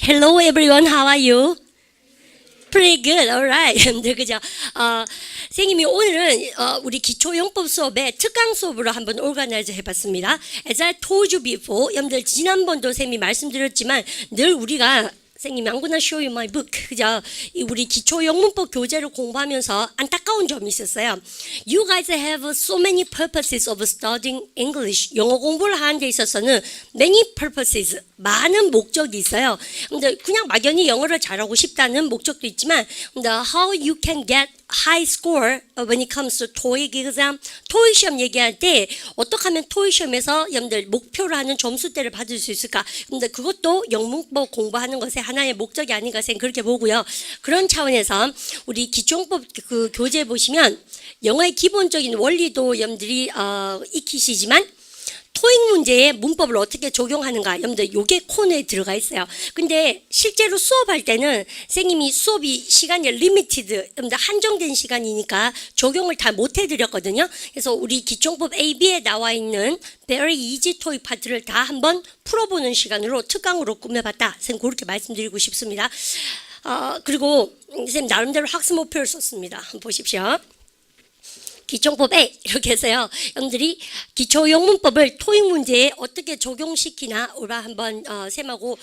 Hello everyone, how are you? Pretty good, alright. 여러분들 그죠? 선생님이 오늘은 우리 기초용법 수업의 특강 수업으로 한번 오르가나이즈 해봤습니다. As I told you before, 여러분들 지난번도 선생님이 말씀드렸지만 늘 우리가 선생님이 I'm gonna show you my book. 그죠? 우리 기초영문법 교재를 공부하면서 안타까운 점이 있었어요. You guys have so many purposes of studying English. 영어 공부를 하는 데 있어서는 many purposes, 많은 목적이 있어요. 근데 그냥 막연히 영어를 잘하고 싶다는 목적도 있지만 how you can get high score when it comes to TOEIC exam. 토익 시험 얘기할 때 어떻게 하면 토익 시험에서 여러분들 목표로 하는 점수대를 받을 수 있을까? 근데 그것도 영문법 공부하는 것의 하나의 목적이 아닌가 생각 그렇게 보고요. 그런 차원에서 우리 기초용법 그 교재 보시면 영어의 기본적인 원리도 여러분들이 익히시지만 토익 문제에 문법을 어떻게 적용하는가 여러분들 요게 코너에 들어가 있어요. 근데 실제로 수업할 때는 선생님이 수업이 시간이 리미티드 여러분들 한정된 시간이니까 적용을 다 못 해드렸거든요. 그래서 우리 기초용법 AB에 나와 있는 Very Easy TOEIC 파트를 다 한번 풀어보는 시간으로 특강으로 꾸며봤다. 선생님 그렇게 말씀드리고 싶습니다. 그리고 선생님 나름대로 학습 목표를 썼습니다. 한번 보십시오. 기초용법 A 이렇게 해서요. 여러분들이 기초영문법을 토익 문제에 어떻게 적용시키나 오라 한번 쌤하고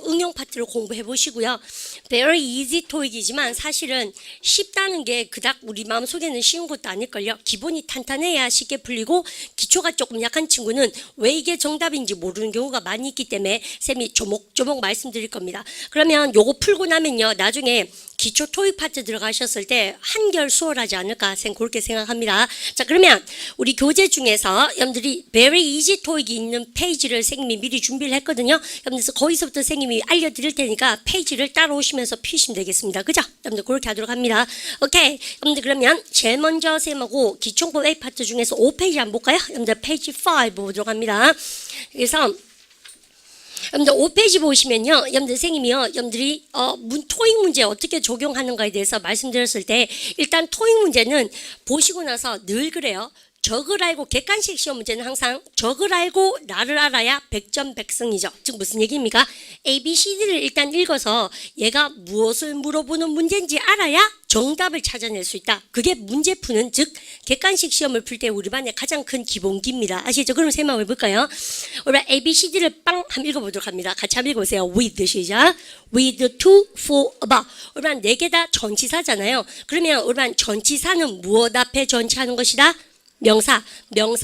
응용 파트를 공부해 보시고요. Very easy 토익이지만 사실은 쉽다는 게 그닥 우리 마음속에는 쉬운 것도 아닐걸요. 기본이 탄탄해야 쉽게 풀리고 기초가 조금 약한 친구는 왜 이게 정답인지 모르는 경우가 많이 있기 때문에 쌤이 조목조목 말씀드릴 겁니다. 그러면 요거 풀고 나면요. 나중에 기초 토익 파트 들어가셨을 때 한결 수월하지 않을까 그렇게 생각합니다. 자 그러면 우리 교재 중에서 여러분들이 Very Easy 토익이 있는 페이지를 선생님이 미리 준비를 했거든요. 여러분들 거기서부터 선생님이 알려드릴 테니까 페이지를 따라오시면서 피시면 되겠습니다. 그죠? 여러분들 그렇게 하도록 합니다. 오케이. 여러분들 그러면 제일 먼저 선생님하고 기초용법 A 파트 중에서 5페이지 한번 볼까요? 여러분들 페이지 5 보도록 합니다. 그래서 여러분들 5페이지 보시면요. 여러분들 선생님이요. 여러분들이 토익 문제 어떻게 적용하는가에 대해서 말씀드렸을 때 일단 토익 문제는 보시고 나서 늘 그래요. 적을 알고 객관식 시험 문제는 항상 적을 알고 나를 알아야 100점 100승이죠. 즉 무슨 얘기입니까? ABCD를 일단 읽어서 얘가 무엇을 물어보는 문제인지 알아야 정답을 찾아낼 수 있다. 그게 문제 푸는 즉 객관식 시험을 풀 때 우리 반의 가장 큰 기본기입니다. 아시죠? 그럼 세 번 해볼까요? 우리 ABCD를 빵 한번 읽어보도록 합니다. 같이 한번 읽어보세요. With 시작. With, to, for, about. 우리 반 4개 다 전치사잖아요. 그러면 우리 반 전치사는 무엇 앞에 전치하는 것이다? 명사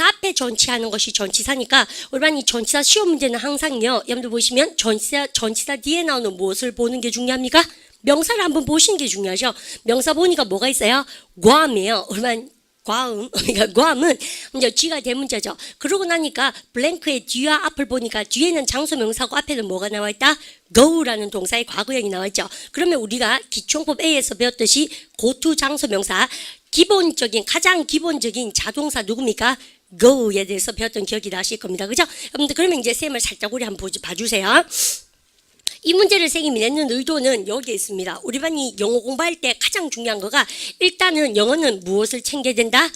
앞에 전치하는 것이 전치사니까 우리 반이 전치사 시험 문제는 항상요. 여러분들 보시면 전치사 뒤에 나오는 무엇을 보는 게 중요합니까? 명사를 한번 보시는 게 중요하죠. 명사 보니까 뭐가 있어요? 과음이에요. 우리 반 과음, 그러니까 과음은 이제 뒤가 대문자죠. 그러고 나니까 블랭크의 뒤와 앞을 보니까 뒤에는 장소 명사고 앞에는 뭐가 나와 있다? go라는 동사의 과거형이 나와 있죠. 그러면 우리가 기초용법 A에서 배웠듯이 go to 장소 명사 가장 기본적인 자동사 누굽니까? go에 대해서 배웠던 기억이 나실 겁니다. 그죠? 여러분들 그러면 이제 쌤을 살짝 우리 한번 봐주세요. 이 문제를 선생님이 내는 의도는 여기에 있습니다. 우리 반이 영어 공부할 때 가장 중요한 거가 일단은 영어는 무엇을 챙겨야 된다?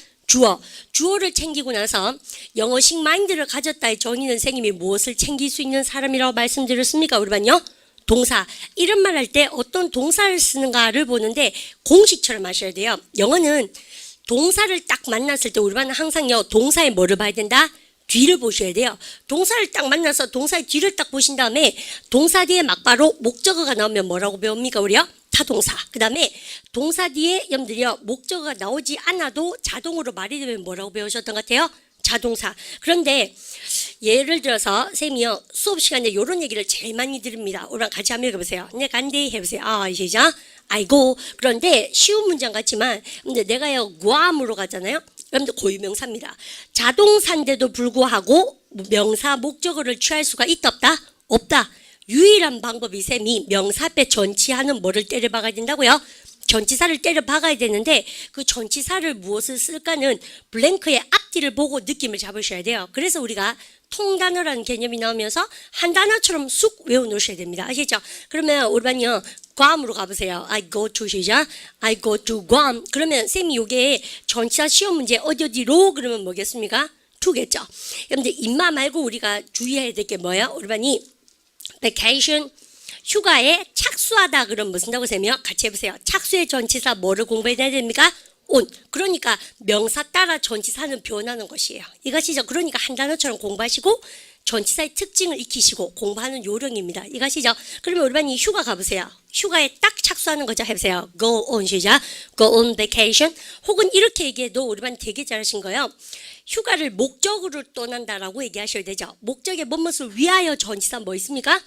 주어를 챙기고 나서 영어식 마인드를 가졌다의 정의는 선생님이 무엇을 챙길 수 있는 사람이라고 말씀드렸습니까? 우리 반요? 동사. 이런 말 할 때 어떤 동사를 쓰는가를 보는데 공식처럼 하셔야 돼요. 영어는 동사를 딱 만났을 때 우리 반은 항상요. 동사의 뭐를 봐야 된다? 뒤를 보셔야 돼요. 동사를 딱 만나서 동사의 뒤를 딱 보신 다음에 동사 뒤에 막바로 목적어가 나오면 뭐라고 배웁니까? 우리요? 타동사. 그 다음에 동사 뒤에 여러분들이요. 목적어가 나오지 않아도 자동으로 말이 되면 뭐라고 배우셨던 것 같아요? 자동사. 그런데 예를 들어서 선생님이요. 수업 시간에 이런 얘기를 제일 많이 들읍니다. 우리랑 같이 한번 읽어보세요. 네, 간대 해보세요. 시작. 아이고. 그런데 쉬운 문장 같지만 근데 내가요. 구암으로 가잖아요. 여러분들 고유명사입니다. 자동사인데도 불구하고 명사 목적어를 취할 수가 있다 없다? 없다. 유일한 방법이 쌤이 명사 앞에 전치하는 뭐를 때려 박아야 된다고요? 전치사를 때려 박아야 되는데 그 전치사를 무엇을 쓸까는 블랭크의 앞뒤를 보고 느낌을 잡으셔야 돼요. 그래서 우리가 통단어라는 개념이 나오면서 한 단어처럼 쑥 외워놓으셔야 됩니다. 아시죠? 그러면 우리 반이요. 괌으로 가보세요. I go to 시작. I go to Guam. 그러면 쌤이 요게 전치사 시험 문제 어디로 그러면 뭐겠습니까? to겠죠. 여러분들 입마 말고 우리가 주의해야 될 게 뭐예요? 우리 반이 vacation, 휴가에 착수하다 그럼 무슨다고 쌤이요? 같이 해보세요. 착수의 전치사 뭐를 공부해야 됩니까? 온. 그러니까 명사 따라 전치사는 변하는 것이에요. 이것이죠. 그러니까 한 단어처럼 공부하시고 전치사의 특징을 익히시고 공부하는 요령입니다. 이것이죠. 그러면 우리 반이 휴가 가보세요. 휴가에 딱 착수하는 거죠. 해보세요. Go on 시작. Go on vacation. 혹은 이렇게 얘기해도 우리 반 되게 잘하신 거예요. 휴가를 목적으로 떠난다라고 얘기하셔야 되죠. 목적의 무엇을 위하여 전치사 뭐 있습니까?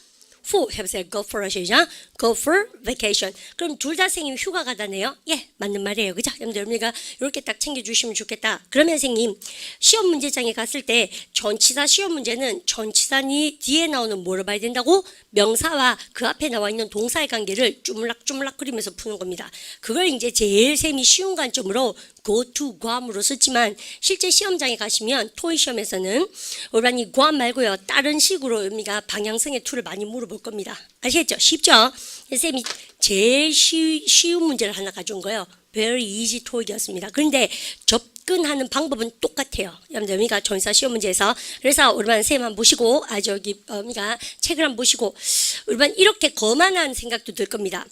for 해보세요. Go for a 시작. Go for vacation. 그럼 둘 다 선생님 휴가 가다네요. 예, 맞는 말이에요. 그죠? 여러분들 이렇게 딱 챙겨주시면 좋겠다. 그러면 선생님 시험 문제장에 갔을 때 전치사 시험 문제는 전치사니 뒤에 나오는 뭐를 봐야 된다고? 명사와 그 앞에 나와 있는 동사의 관계를 주물락주물락 그리면서 푸는 겁니다. 그걸 이제 제일 셈이 쉬운 관점으로 go to 괌으로 쓰지만 실제 시험장에 가시면 토익 시험에서는 우리 괌 말고요 다른 식으로 의미가 방향성의 툴을 많이 물어볼 겁니다. 아시겠죠? 쉽죠? 쌤이 제일 쉬운 문제를 하나 가져온 거예요. Very easy 토익이었습니다. 그런데 접근하는 방법은 똑같아요. 여러분들 전치사 시험 문제에서 그래서 우리반 쌤 한번 보시고 여기 책을 한번 보시고 우리반 이렇게 거만한 생각도 들 겁니다.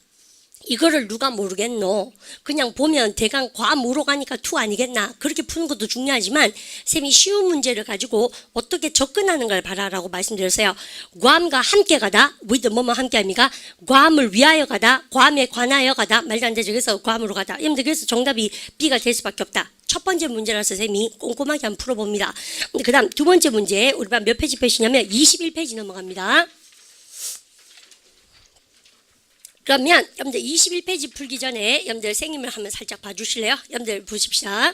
이거를 누가 모르겠노? 그냥 보면 대강 과무로 가니까 투 아니겠나? 그렇게 푸는 것도 중요하지만 쌤이 쉬운 문제를 가지고 어떻게 접근하는 걸 봐라라고 말씀드렸어요. 괌과 함께 가다, with 뭐뭐 함께 합니까? 괌을 위하여 가다, 괌에 관하여 가다, 말도 안 되죠. 그래서 괌으로 가다. 여러분들 그래서 정답이 B가 될 수밖에 없다. 첫 번째 문제라서 쌤이 꼼꼼하게 한번 풀어봅니다. 그 다음 두 번째 문제, 우리 반 몇 페이지 펴시냐면 21페이지 넘어갑니다. 그러면 여러분들 21페이지 풀기 전에 여러분들 선생님을 한번 살짝 봐주실래요? 여러분들 보십시다.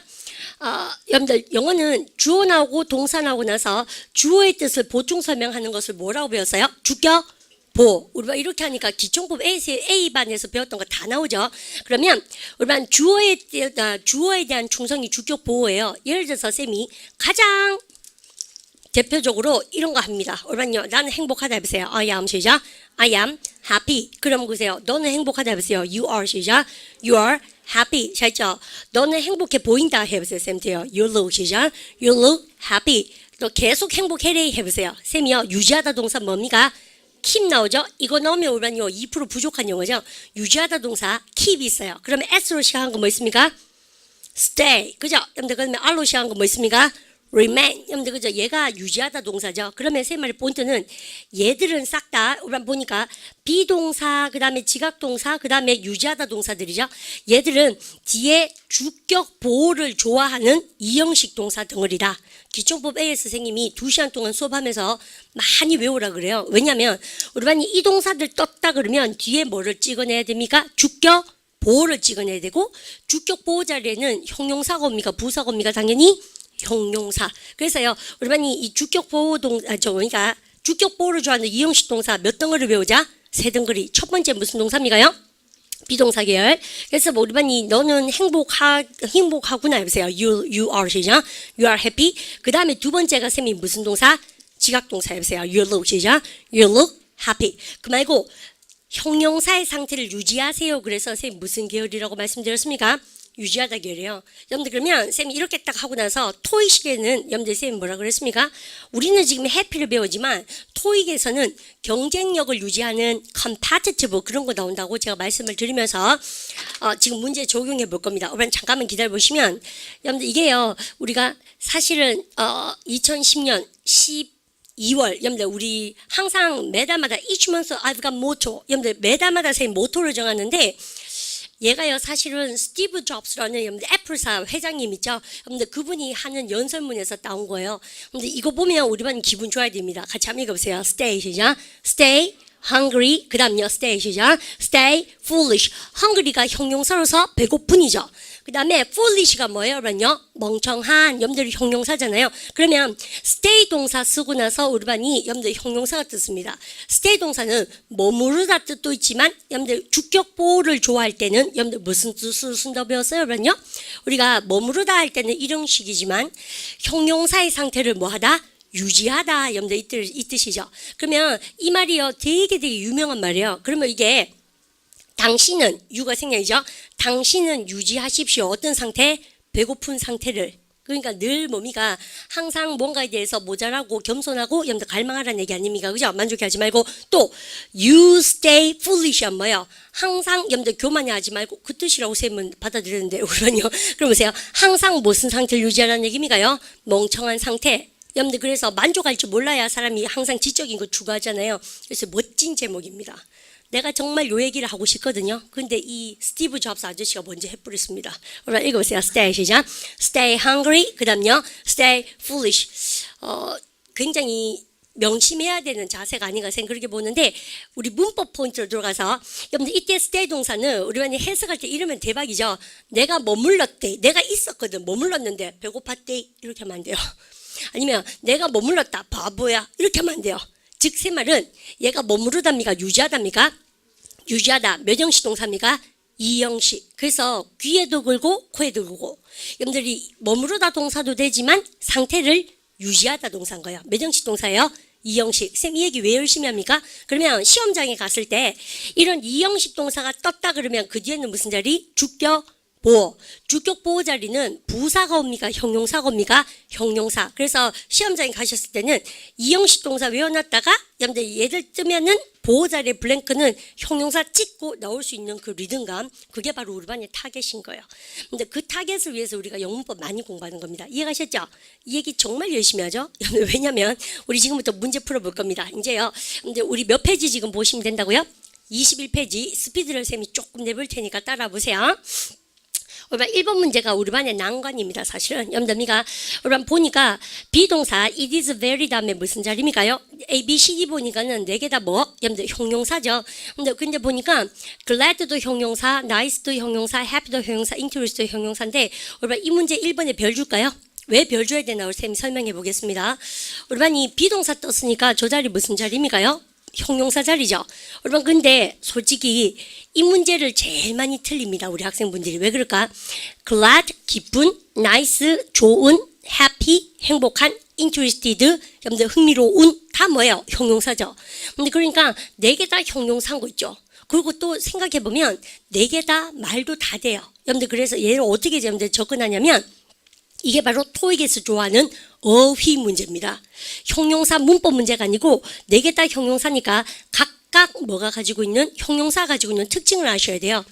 여러분들 영어는 주어 나오고 동사 나오고 나서 주어의 뜻을 보충 설명하는 것을 뭐라고 배웠어요? 주격, 보. 우리가 이렇게 하니까 기초법 A반에서 배웠던 거 다 나오죠. 그러면 우리가 주어에 대한 충성이 주격, 보호예요. 예를 들어서 쌤이 가장 대표적으로 이런 거 합니다. 우리는요, 나는 행복하다 해보세요. I am 시작. I am happy. 그럼 보세요. 너는 행복하다 해보세요. You are 시작. You are happy. 잘했죠? 너는 행복해 보인다 해보세요. 쌤도요. You look 시작. You look happy. 또 계속 행복해래 해보세요. 쌤이요. 유지하다 동사 뭡니까? keep 나오죠? 이거 넣으면 우리는요 2% 부족한 용어죠. 유지하다 동사 keep 있어요. 그러면 s로 시작한 거 뭐 있습니까? stay. 그죠? 여러분들 그러면 r로 시작한 거 뭐 있습니까? remain. 여러분들 그죠? 얘가 유지하다 동사죠. 그러면 세 마리 포인트는 얘들은 싹 다 우리 보니까 비동사, 그 다음에 지각동사, 그 다음에 유지하다 동사들이죠. 얘들은 뒤에 주격 보호를 좋아하는 이형식 동사 덩어리다. 기초법 AS 선생님이 2시간 동안 수업하면서 많이 외우라 그래요. 왜냐하면 우리 반이 이 동사들 떴다 그러면 뒤에 뭐를 찍어내야 됩니까? 주격 보호를 찍어내야 되고 주격 보호 자리에는 형용사가 옵니까? 부사가 옵니까? 당연히 형용사. 그래서요, 우리 반이 이 주격 보호 그러니까 주격 보호를 좋아하는 이형식 동사 몇 덩어리를 배우자? 3덩어리. 첫 번째 무슨 동사입니까요? 비동사 계열. 그래서 우리 반이 너는 행복하구나 해보세요. You are 시작. You are happy. 그 다음에 두 번째가 쌤이 무슨 동사? 지각동사 해보세요. You look 시작. You look happy. 그 말고 형용사의 상태를 유지하세요. 그래서 쌤 무슨 계열이라고 말씀드렸습니까? 유지하다 계열이에요. 여러분들 그러면 쌤이 이렇게 딱 하고 나서 토익 시계는 여러분들 쌤이 뭐라 그랬습니까? 우리는 지금 해피를 배우지만 토익에서는 경쟁력을 유지하는 competitive 그런 거 나온다고 제가 말씀을 드리면서 지금 문제 적용해 볼 겁니다. 여러분 잠깐만 기다려 보시면 여러분들 이게요 우리가 사실은 2010년 12월 여러분들 우리 항상 매달마다 each month I've got motto 여러분들 매달마다 쌤 모토를 정하는데 얘가요 사실은 스티브 잡스라는 여러분들 애플사 회장님 있죠. 여러분들 그분이 하는 연설문에서 나온 거예요. 근데 이거 보면 우리 반 기분 좋아야 됩니다. 같이 한번 읽어보세요. Stay 시작. Stay hungry. 그 다음요. Stay 시작. Stay foolish. hungry가 형용사로서 배고픈이죠. 그 다음에 foolish가 뭐예요? 여러분요? 멍청한. 여러분들 형용사잖아요. 그러면 stay 동사 쓰고 나서 우리 반이 여러분들 형용사가 뜻습니다. stay 동사는 머무르다 뜻도 있지만 여러분들 주격 보호를 좋아할 때는 여러분들 무슨 뜻으로 쓴다고 배웠어요? 여러분요? 우리가 머무르다 할 때는 이형식이지만 형용사의 상태를 뭐하다? 유지하다. 여러분들 이 뜻이죠. 그러면 이 말이요 되게 유명한 말이에요. 그러면 이게 당신은 유가 생략이죠. 당신은 유지하십시오. 어떤 상태? 배고픈 상태를. 그러니까 늘 몸이가 항상 뭔가에 대해서 모자라고 겸손하고 여러분들 갈망하라는 얘기 아닙니까? 그죠? 만족해하지 말고 또 you stay foolish한 뭐예요? 항상 여러분들 교만해하지 말고 그 뜻이라고 쌤은 받아들였는데 우리는요. 그럼 보세요. 항상 무슨 상태를 유지하라는 얘기입니까요? 멍청한 상태. 여러분들 그래서 만족할 줄 몰라야 사람이 항상 지적인 거 추구하잖아요. 그래서 멋진 제목입니다. 내가 정말 요 얘기를 하고 싶거든요. 근데 이 스티브 잡스 아저씨가 먼저 해버렸습니다. 여러분 읽어보세요. Stay 시작. Stay hungry. 그 다음요. Stay foolish. 굉장히 명심해야 되는 자세가 아닌가 생각 그렇게 보는데 우리 문법 포인트로 들어가서 여러분들 이때 stay 동사는 우리 많이 해석할 때 이러면 대박이죠. 내가 머물렀대. 내가 있었거든. 머물렀는데 배고팠대. 이렇게 하면 안 돼요. 아니면 내가 머물렀다. 바보야. 이렇게 하면 안 돼요. 즉, 세 말은 얘가 머무르답니까? 유지하답니까? 유지하다. 몇 형식 동사입니까? 2형식. 그래서 귀에도 걸고 코에도 걸고. 여러분들이 머무르다 동사도 되지만 상태를 유지하다 동사인 거예요. 몇 형식 동사예요? 2형식. 쌤, 이 얘기 왜 열심히 합니까? 그러면 시험장에 갔을 때 이런 2형식 동사가 떴다 그러면 그 뒤에는 무슨 자리? 주격 보호. 주격 보호 자리는 부사가 옵니까? 형용사가 옵니까? 형용사. 그래서 시험장에 가셨을 때는 2형식 동사 외워놨다가 여러분들 얘들 뜨면은 보호 자리의 블랭크는 형용사 찍고 나올 수 있는 그 리듬감. 그게 바로 우리 반의 타겟인 거예요. 근데 그 타겟을 위해서 우리가 영문법 많이 공부하는 겁니다. 이해가셨죠? 이 얘기 정말 열심히 하죠? 왜냐면 우리 지금부터 문제 풀어볼 겁니다. 이제요. 근데 우리 몇 페이지 지금 보시면 된다고요? 21페이지 스피드를 쌤이 조금 내볼 테니까 따라 보세요. 우리 1번 문제가 우리 반의 난관입니다. 사실은 여러분들이가 우리 반 보니까 비동사 it is very 다음에 무슨 자리입니까요? A, B, C, D 보니까는 4개 다 뭐? 여러분들 형용사죠. 근데 보니까 glad도 형용사, nice도 형용사, happy도 형용사, interest도 형용사인데 우리 반 이 문제 1번에 별 줄까요? 왜 별 줘야 되나 우리 쌤이 설명해 보겠습니다. 우리 반이 비동사 떴으니까 저 자리 무슨 자리입니까요? 형용사 자리죠. 여러분 근데 솔직히 이 문제를 제일 많이 틀립니다. 우리 학생분들이. 왜 그럴까? glad, 기쁜, nice, 좋은, happy, 행복한, interested, 여러분들 흥미로운 다 뭐예요? 형용사죠. 근데 그러니까 4개 다 형용사인 거 있죠. 그리고 또 생각해보면 4개 다 말도 다 돼요. 여러분들 그래서 얘를 어떻게 여러분들 접근하냐면 이게 바로 토익에서 좋아하는 어휘 문제입니다. 형용사 문법 문제가 아니고 4개 다 형용사니까 각각 뭐가 가지고 있는 형용사 가지고 있는 특징을 아셔야 돼요.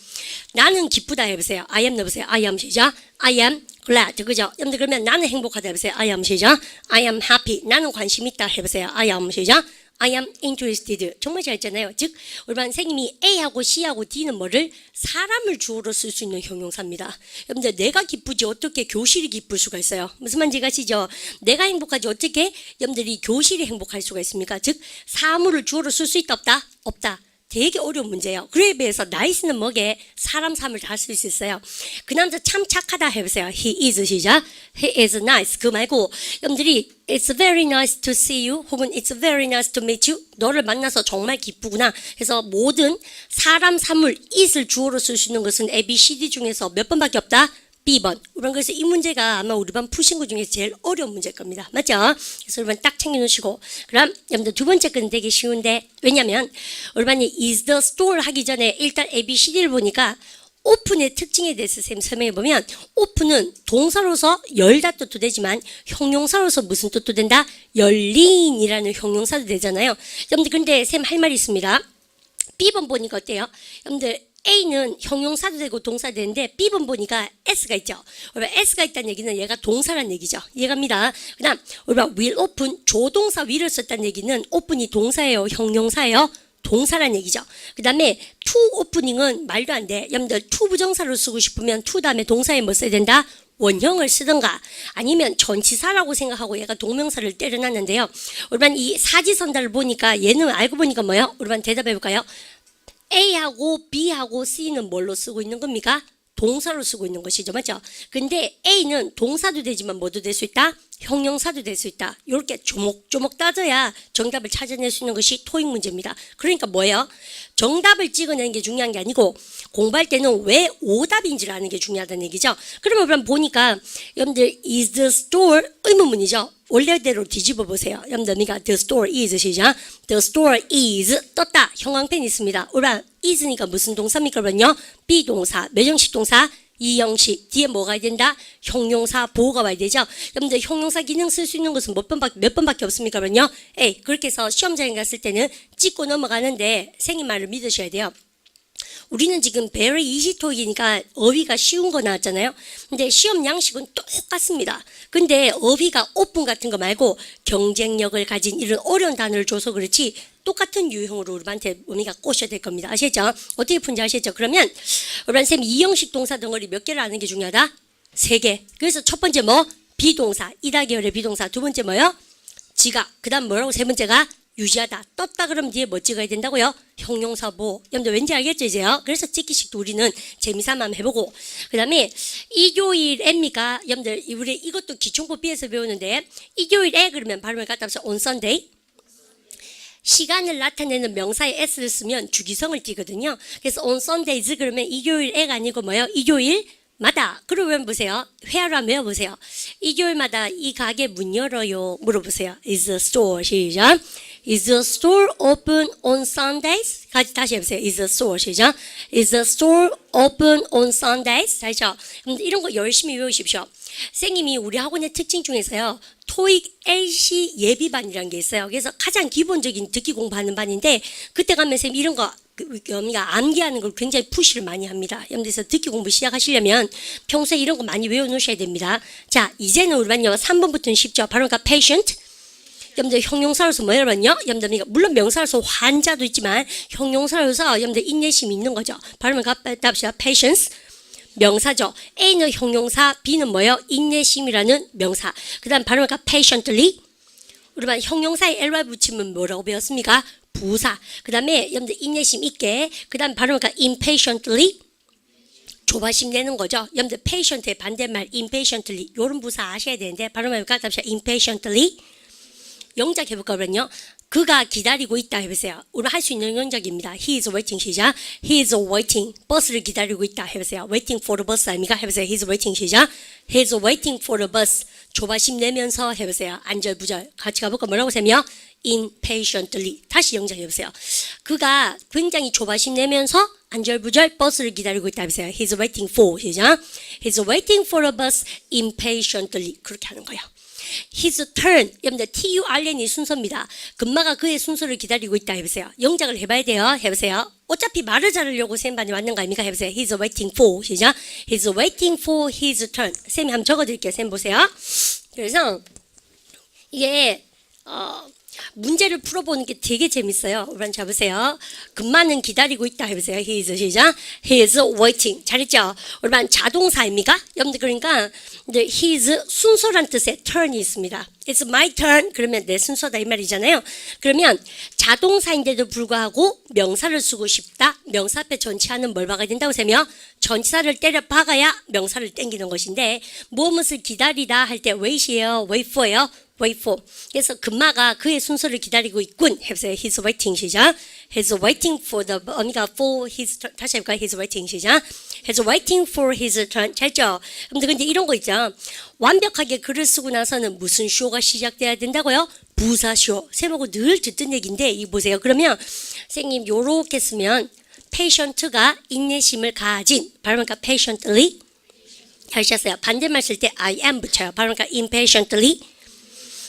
나는 기쁘다 해보세요. I am 넣어보세요. I am 시작. I am glad. 그죠? 여러분들 그러면 나는 행복하다 해보세요. I am 시작. I am happy. 나는 관심 있다 해보세요. I am 시작. I am interested. 정말 잘했잖아요. 즉 우리 반 선생님이 A하고 C하고 D는 뭐를? 사람을 주어로 쓸 수 있는 형용사입니다. 여러분들 내가 기쁘지 어떻게 교실이 기쁠 수가 있어요? 무슨 말인지 아시죠? 내가 행복하지 어떻게 여러분들이 교실이 행복할 수가 있습니까? 즉 사물을 주어로 쓸 수 있다 없다? 없다. 되게 어려운 문제예요. 그에 비해서 나이스는 뭐게? 사람 삶을 다 쓸 수 있어요. 그 남자 참 착하다 해보세요. He is 시작. He is nice. 그 말고 여러분들이 It's very nice to see you 혹은 It's very nice to meet you. 너를 만나서 정말 기쁘구나. 그래서 모든 사람 사물 it을 주어로 쓸 수 있는 것은 A, B, C, D 중에서 몇 번밖에 없다? B번. 그래서 이 문제가 아마 우리 반 푸신 것 중에 제일 어려운 문제일 겁니다. 맞죠? 그래서 우리 반 딱 챙겨놓으시고. 그럼 여러분들 두 번째 건 되게 쉬운데 왜냐면 우리 반이 is the store 하기 전에 일단 A, B, C, D를 보니까 오픈의 특징에 대해서 쌤 설명해 보면 오픈은 동사로서 열다 뜻도 되지만 형용사로서 무슨 뜻도 된다? 열린이라는 형용사도 되잖아요. 여러분들 근데 쌤 할 말이 있습니다. B번 보니까 어때요? 여러분들 A는 형용사도 되고 동사도 되는데 B번 보니까 S가 있죠. S가 있다는 얘기는 얘가 동사란 얘기죠. 이해갑니다. 그 다음 우리가 will open 조동사 will을 썼다는 얘기는 open이 동사예요? 형용사예요? 동사란 얘기죠. 그 다음에 to opening은 말도 안 돼. 여러분들 to 부정사로 쓰고 싶으면 to 다음에 동사에 뭐 써야 된다? 원형을 쓰든가 아니면 전치사라고 생각하고 얘가 동명사를 때려놨는데요. 우리반 이 사지선다를 보니까 얘는 알고 보니까 뭐예요? 우리반 대답해 볼까요? A하고 B하고 C는 뭘로 쓰고 있는 겁니까? 동사로 쓰고 있는 것이죠. 맞죠? 근데 A는 동사도 되지만 뭐도 될 수 있다? 형용사도 될 수 있다. 이렇게 조목조목 따져야 정답을 찾아낼 수 있는 것이 토익 문제입니다. 그러니까 뭐예요? 정답을 찍어내는 게 중요한 게 아니고 공부할 때는 왜 오답인지를 아는 게 중요하다는 얘기죠. 그러면 그럼 보니까 여러분들 is the store 의문문이죠. 원래대로 뒤집어 보세요. 여러분들 the store is 시작. The store is 떴다. 형광펜 있습니다. 오라 is니까 무슨 동사입니까? 그러면요. 비동사. 몇 형식 동사? 이 형식 뒤에 뭐가 된다? 형용사 보호가 와야 되죠. 여러분들 형용사 기능 쓸 수 있는 것은 몇 번밖에 없습니까? 그러면요. A 그렇게 해서 시험장에 갔을 때는 찍고 넘어가는데 생님 말을 믿으셔야 돼요. 우리는 지금 very easy talk이니까 어휘가 쉬운 거 나왔잖아요. 근데 시험 양식은 똑같습니다. 근데 어휘가 오픈 같은 거 말고 경쟁력을 가진 이런 어려운 단어를 줘서 그렇지 똑같은 유형으로 우리한테 의미가 꼬셔야 될 겁니다. 아시겠죠? 어떻게 푼지 아시겠죠? 그러면 우리 쌤 이 형식 동사 덩어리 몇 개를 아는 게 중요하다? 3개. 그래서 첫 번째 뭐? 비동사. 이다 계열의 비동사. 두 번째 뭐요? 지각. 그 다음 뭐라고? 세 번째가 유지하다. 떴다 그러면 뒤에 뭐 찍어야 된다고요? 형용사 보호. 여러분들 왠지 알겠죠 이제요? 그래서 찍기식도 우리는 재미삼아 한번 해보고 그 다음에 일요일입니까? 여러분들 우리 이것도 기초법 B에서 배우는데 일요일에 그러면 발음을 갖다 써서 on Sunday 시간을 나타내는 명사에 s를 쓰면 주기성을 띠거든요. 그래서 on Sundays 그러면 일요일에가 아니고 뭐요? 일요일마다. 그러면 보세요. 회화로 한번 외워보세요. 일요일마다 이 가게 문 열어요. 물어보세요. Is the store 시작. Is the store open on Sundays? 다시 해보세요. Is the store 시작. Is the store open on Sundays? 다시죠. 이런 거 열심히 외우십시오. 선생님이 우리 학원의 특징 중에서요. 토익 LC 예비반이라는 게 있어요. 그래서 가장 기본적인 듣기 공부하는 반인데 그때 가면 선생님 이런 거 우리가 암기하는 걸 굉장히 푸시를 많이 합니다. 여러분들 듣기 공부 시작하시려면 평소에 이런 거 많이 외워놓으셔야 됩니다. 자, 이제는 우리만요 3번부터는 쉽죠. 바로 그러니까 patient. 여러분들 형용사로서 뭐 여러분요? 여러분들 물론 명사로서 환자도 있지만 형용사로서 여러분들 인내심이 있는 거죠. 발음을 갑시다. patience. 명사죠. A는 형용사, B는 뭐예요? 인내심이라는 명사. 그 다음 발음을까? patiently. 우리만 형용사에 ly 붙이면 뭐라고 배웠습니까? 부사. 그 다음에 여러분들 인내심 있게. 그 다음 발음을까? impatiently. 조바심 내는 거죠. 여러분들 patient의 반대말 impatiently. 요런 부사 아셔야 되는데 발음을까? 답시다. impatiently. 영작 해볼까 그러면요. 그가 기다리고 있다 해보세요. 우리 할 수 있는 영작입니다. He is waiting 시작. He is waiting. 버스를 기다리고 있다 해보세요. Waiting for the bus 아닙니까? 해보세요. He is waiting 시작. He is waiting for the bus. 조바심 내면서 해보세요. 안절부절. 같이 가볼까? 뭐라고 세며? Impatiently. 다시 영작 해보세요. 그가 굉장히 조바심 내면서 안절부절 버스를 기다리고 있다 해보세요. He is waiting for 시작. He is waiting for the bus impatiently. 그렇게 하는 거예요. His turn, 여러분들 T-U-R-N이 순서입니다. 금마가 그의 순서를 기다리고 있다 해보세요. 영작을 해봐야 돼요. 해보세요. 어차피 말을 자르려고 쌤반이 왔는 거 아닙니까? 해보세요. He's waiting for, 시작. He's waiting for his turn. 쌤이 한번 적어드릴게요. 쌤 보세요. 그래서 이게 문제를 풀어보는 게 되게 재밌어요. 우리 잡으세요. 금마는 기다리고 있다 해보세요. He is 시작. He is waiting. 잘했죠? 우리 자동사입니까? 여러분들 그러니까 he is 순서란 뜻의 turn이 있습니다. It's my turn. 그러면 내 순서다 이 말이잖아요. 그러면 자동사인데도 불구하고 명사를 쓰고 싶다. 명사 앞에 전치하는 뭘 박아야 된다고 세며 전치사를 때려 박아야 명사를 땡기는 것인데 무엇을 기다리다 할 때 wait이에요. wait for예요. wait for. 그래서 금마가 그의 순서를 기다리고 있군. 해보세요. He's waiting 시작. He's waiting for the for his turn. 다시 해볼까요? He's waiting 시작. He's waiting for his turn. 잘죠? 근데 이런 거 있죠. 완벽하게 글을 쓰고 나서는 무슨 쇼가 시작돼야 된다고요? 부사쇼. 쌤하고 늘 듣던 얘기인데 이 보세요. 그러면 선생님 요렇게 쓰면 patient가 인내심을 가진 발음하니까 patiently. 하셨어요. 반대말 쓸 때 I am 붙여요. 발음하니까 impatiently.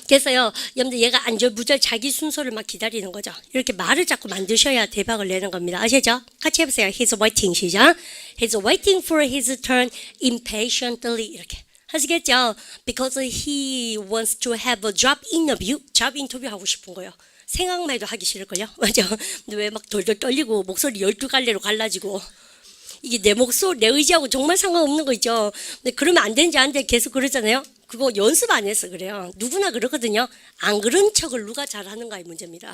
그래서요, 여러분들 얘가 안절부절 자기 순서를 막 기다리는 거죠. 이렇게 말을 자꾸 만드셔야 대박을 내는 겁니다. 아시죠? 같이 해보세요. He's waiting 시작. He's waiting for his turn impatiently. 이렇게 하시겠죠? Because he wants to have a job interview. job interview 하고 싶은 거예요. 생각만 해도 하기 싫을걸요? 맞죠? 근데 왜 막 덜덜 떨리고 목소리 12갈래로 갈라지고 이게 내 목소리, 내 의지하고 정말 상관없는 거 있죠. 근데 그러면 안 되는지 안 돼. 계속 그러잖아요. 그거 연습 안 해서 그래요. 누구나 그러거든요. 안 그런 척을 누가 잘하는가의 문제입니다.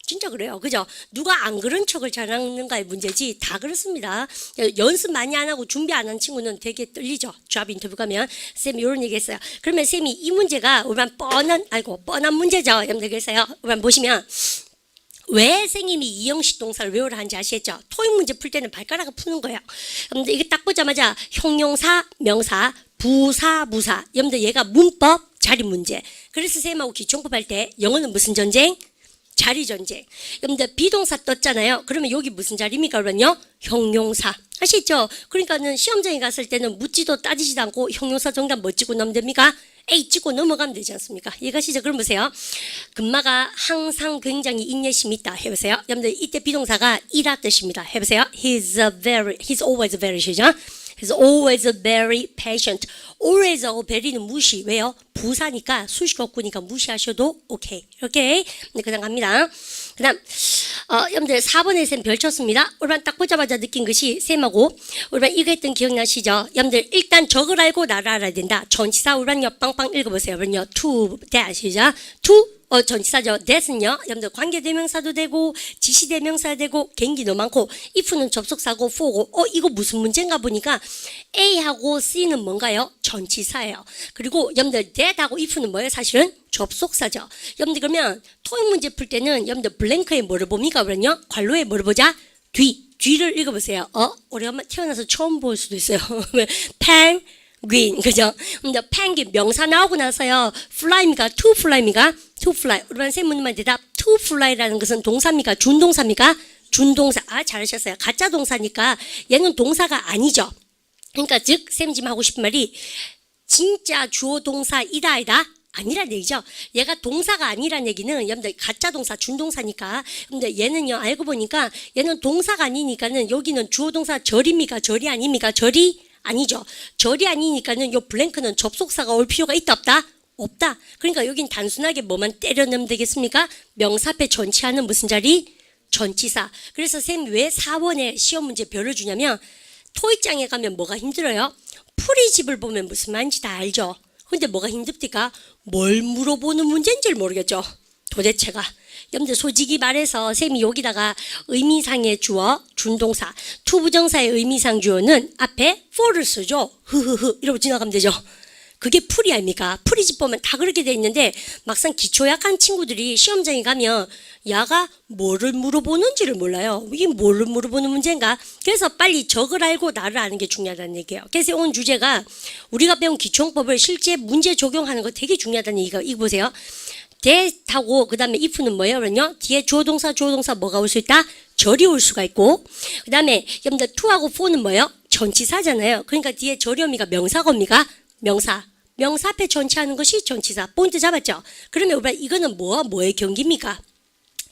진짜 그래요. 그죠? 누가 안 그런 척을 잘하는가의 문제지 다 그렇습니다. 연습 많이 안 하고 준비 안 한 친구는 되게 떨리죠. 잡 인터뷰 가면 쌤이 이런 얘기 했어요. 그러면 쌤이 이 문제가 우리만 뻔한 문제죠. 여러분들 그래서요. 우리만 보시면 왜 선생님이 이형식 동사를 외우라 하는지 아시겠죠? 토익 문제 풀 때는 발가락을 푸는 거예요. 여러분들 이거 딱 보자마자 형용사, 명사, 부사, 무사. 여러분들 얘가 문법, 자리 문제. 그래서 선생님하고 기초공부 할 때 영어는 무슨 전쟁? 자리 전쟁. 여러분들 비동사 떴잖아요. 그러면 여기 무슨 자리입니까? 그러면요. 형용사. 아시죠? 그러니까는 시험장에 갔을 때는 묻지도 따지지도 않고 형용사 정답 뭐 찍고 넘으면 됩니까? A 찍고 넘어가면 되지 않습니까? 이해가시죠? 그럼 보세요. 금마가 항상 굉장히 인내심이 있다. 해보세요. 여러분들 이때 비동사가 이라 뜻입니다. 해보세요. He's always very 시죠? He's always very patient. always하고 very는 무시. 왜요? 부사니까 수식어구니까 무시하셔도 오케이. 이렇게. 네, 그다음 갑니다. 그다음 여러분들 4번에 쌤 별 쳤습니다. 오늘 딱 보자마자 느낀 것이 쌤하고 오늘 이거 했던 기억나시죠? 여러분들 일단 적을 알고 나를 알아야 된다. 전치사 오늘요 빵빵 읽어보세요. 그럼요. to that이죠. to 전치사죠. that은요. 여러분들 관계대명사도 되고 지시대명사 되고 개인기도 많고 if는 접속사고 for고 이거 무슨 문제인가 보니까 A하고 C는 뭔가요? 전치사예요. 그리고 여러분들 that하고 if는 뭐예요? 사실은 접속사죠. 여러분들 그러면 토익 문제 풀 때는 여러분들 블랭크에 뭐를 봅니까? 그러면요. 괄호에 뭐를 보자? 뒤를 읽어보세요. 우리 엄마 태어나서 처음 볼 수도 있어요. 펭귄 그죠? 근데 펭귄 명사 나오고 나서요. fly입니까? to fly입니까? to fly. 우리만 세 문만 대답. to fly라는 것은 동사입니까? 준동사입니까? 준동사. 잘하셨어요. 가짜 동사니까 얘는 동사가 아니죠. 그러니까 즉 쌤 지금 하고 싶은 말이 진짜 주어 동사이다 아니다? 아니란 얘기죠. 얘가 동사가 아니란 얘기는 여러분들 가짜 동사 준동사니까. 근데 얘는요 알고 보니까 얘는 동사가 아니니까는 여기는 주어 동사 절입니까? 절이 아닙니까? 절이 아니죠. 절이 아니니까는 요 블랭크는 접속사가 올 필요가 있다 없다? 없다. 그러니까 여긴 단순하게 뭐만 때려 넣으면 되겠습니까? 명사 앞에 전치하는 무슨 자리? 전치사. 그래서 쌤 왜 4번에 시험 문제 별을 주냐면 토익장에 가면 뭐가 힘들어요? 풀이집을 보면 무슨 말인지 다 알죠. 근데 뭐가 힘듭니까? 뭘 물어보는 문제인지를 모르겠죠. 도대체가. 여러분들 솔직히 말해서 쌤이 여기다가 의미상의 주어, 준동사, 투부정사의 의미상 주어는 앞에 for를 쓰죠. 흐흐흐 이러고 지나가면 되죠. 그게 풀이 아닙니까? 풀이집 보면 다 그렇게 돼 있는데 막상 기초 약한 친구들이 시험장에 가면 야가 뭐를 물어보는지를 몰라요. 이게 뭐를 물어보는 문제인가? 그래서 빨리 적을 알고 나를 아는 게 중요하다는 얘기예요. 그래서 오늘 주제가 우리가 배운 기초용법을 실제 문제 적용하는 거 되게 중요하다는 얘기가 이거 보세요. that하고 그 다음에 if는 뭐예요? 그러면요. 뒤에 주어동사 뭐가 올 수 있다? 절이 올 수가 있고 그 다음에 여러분들 to하고 for는 뭐예요? 전치사잖아요. 그러니까 뒤에 절이옵니까? 명사겁니까? 명사 앞에 전치하는 것이 전치사. 포인트 잡았죠? 그러면 이거는 뭐의 경기입니까?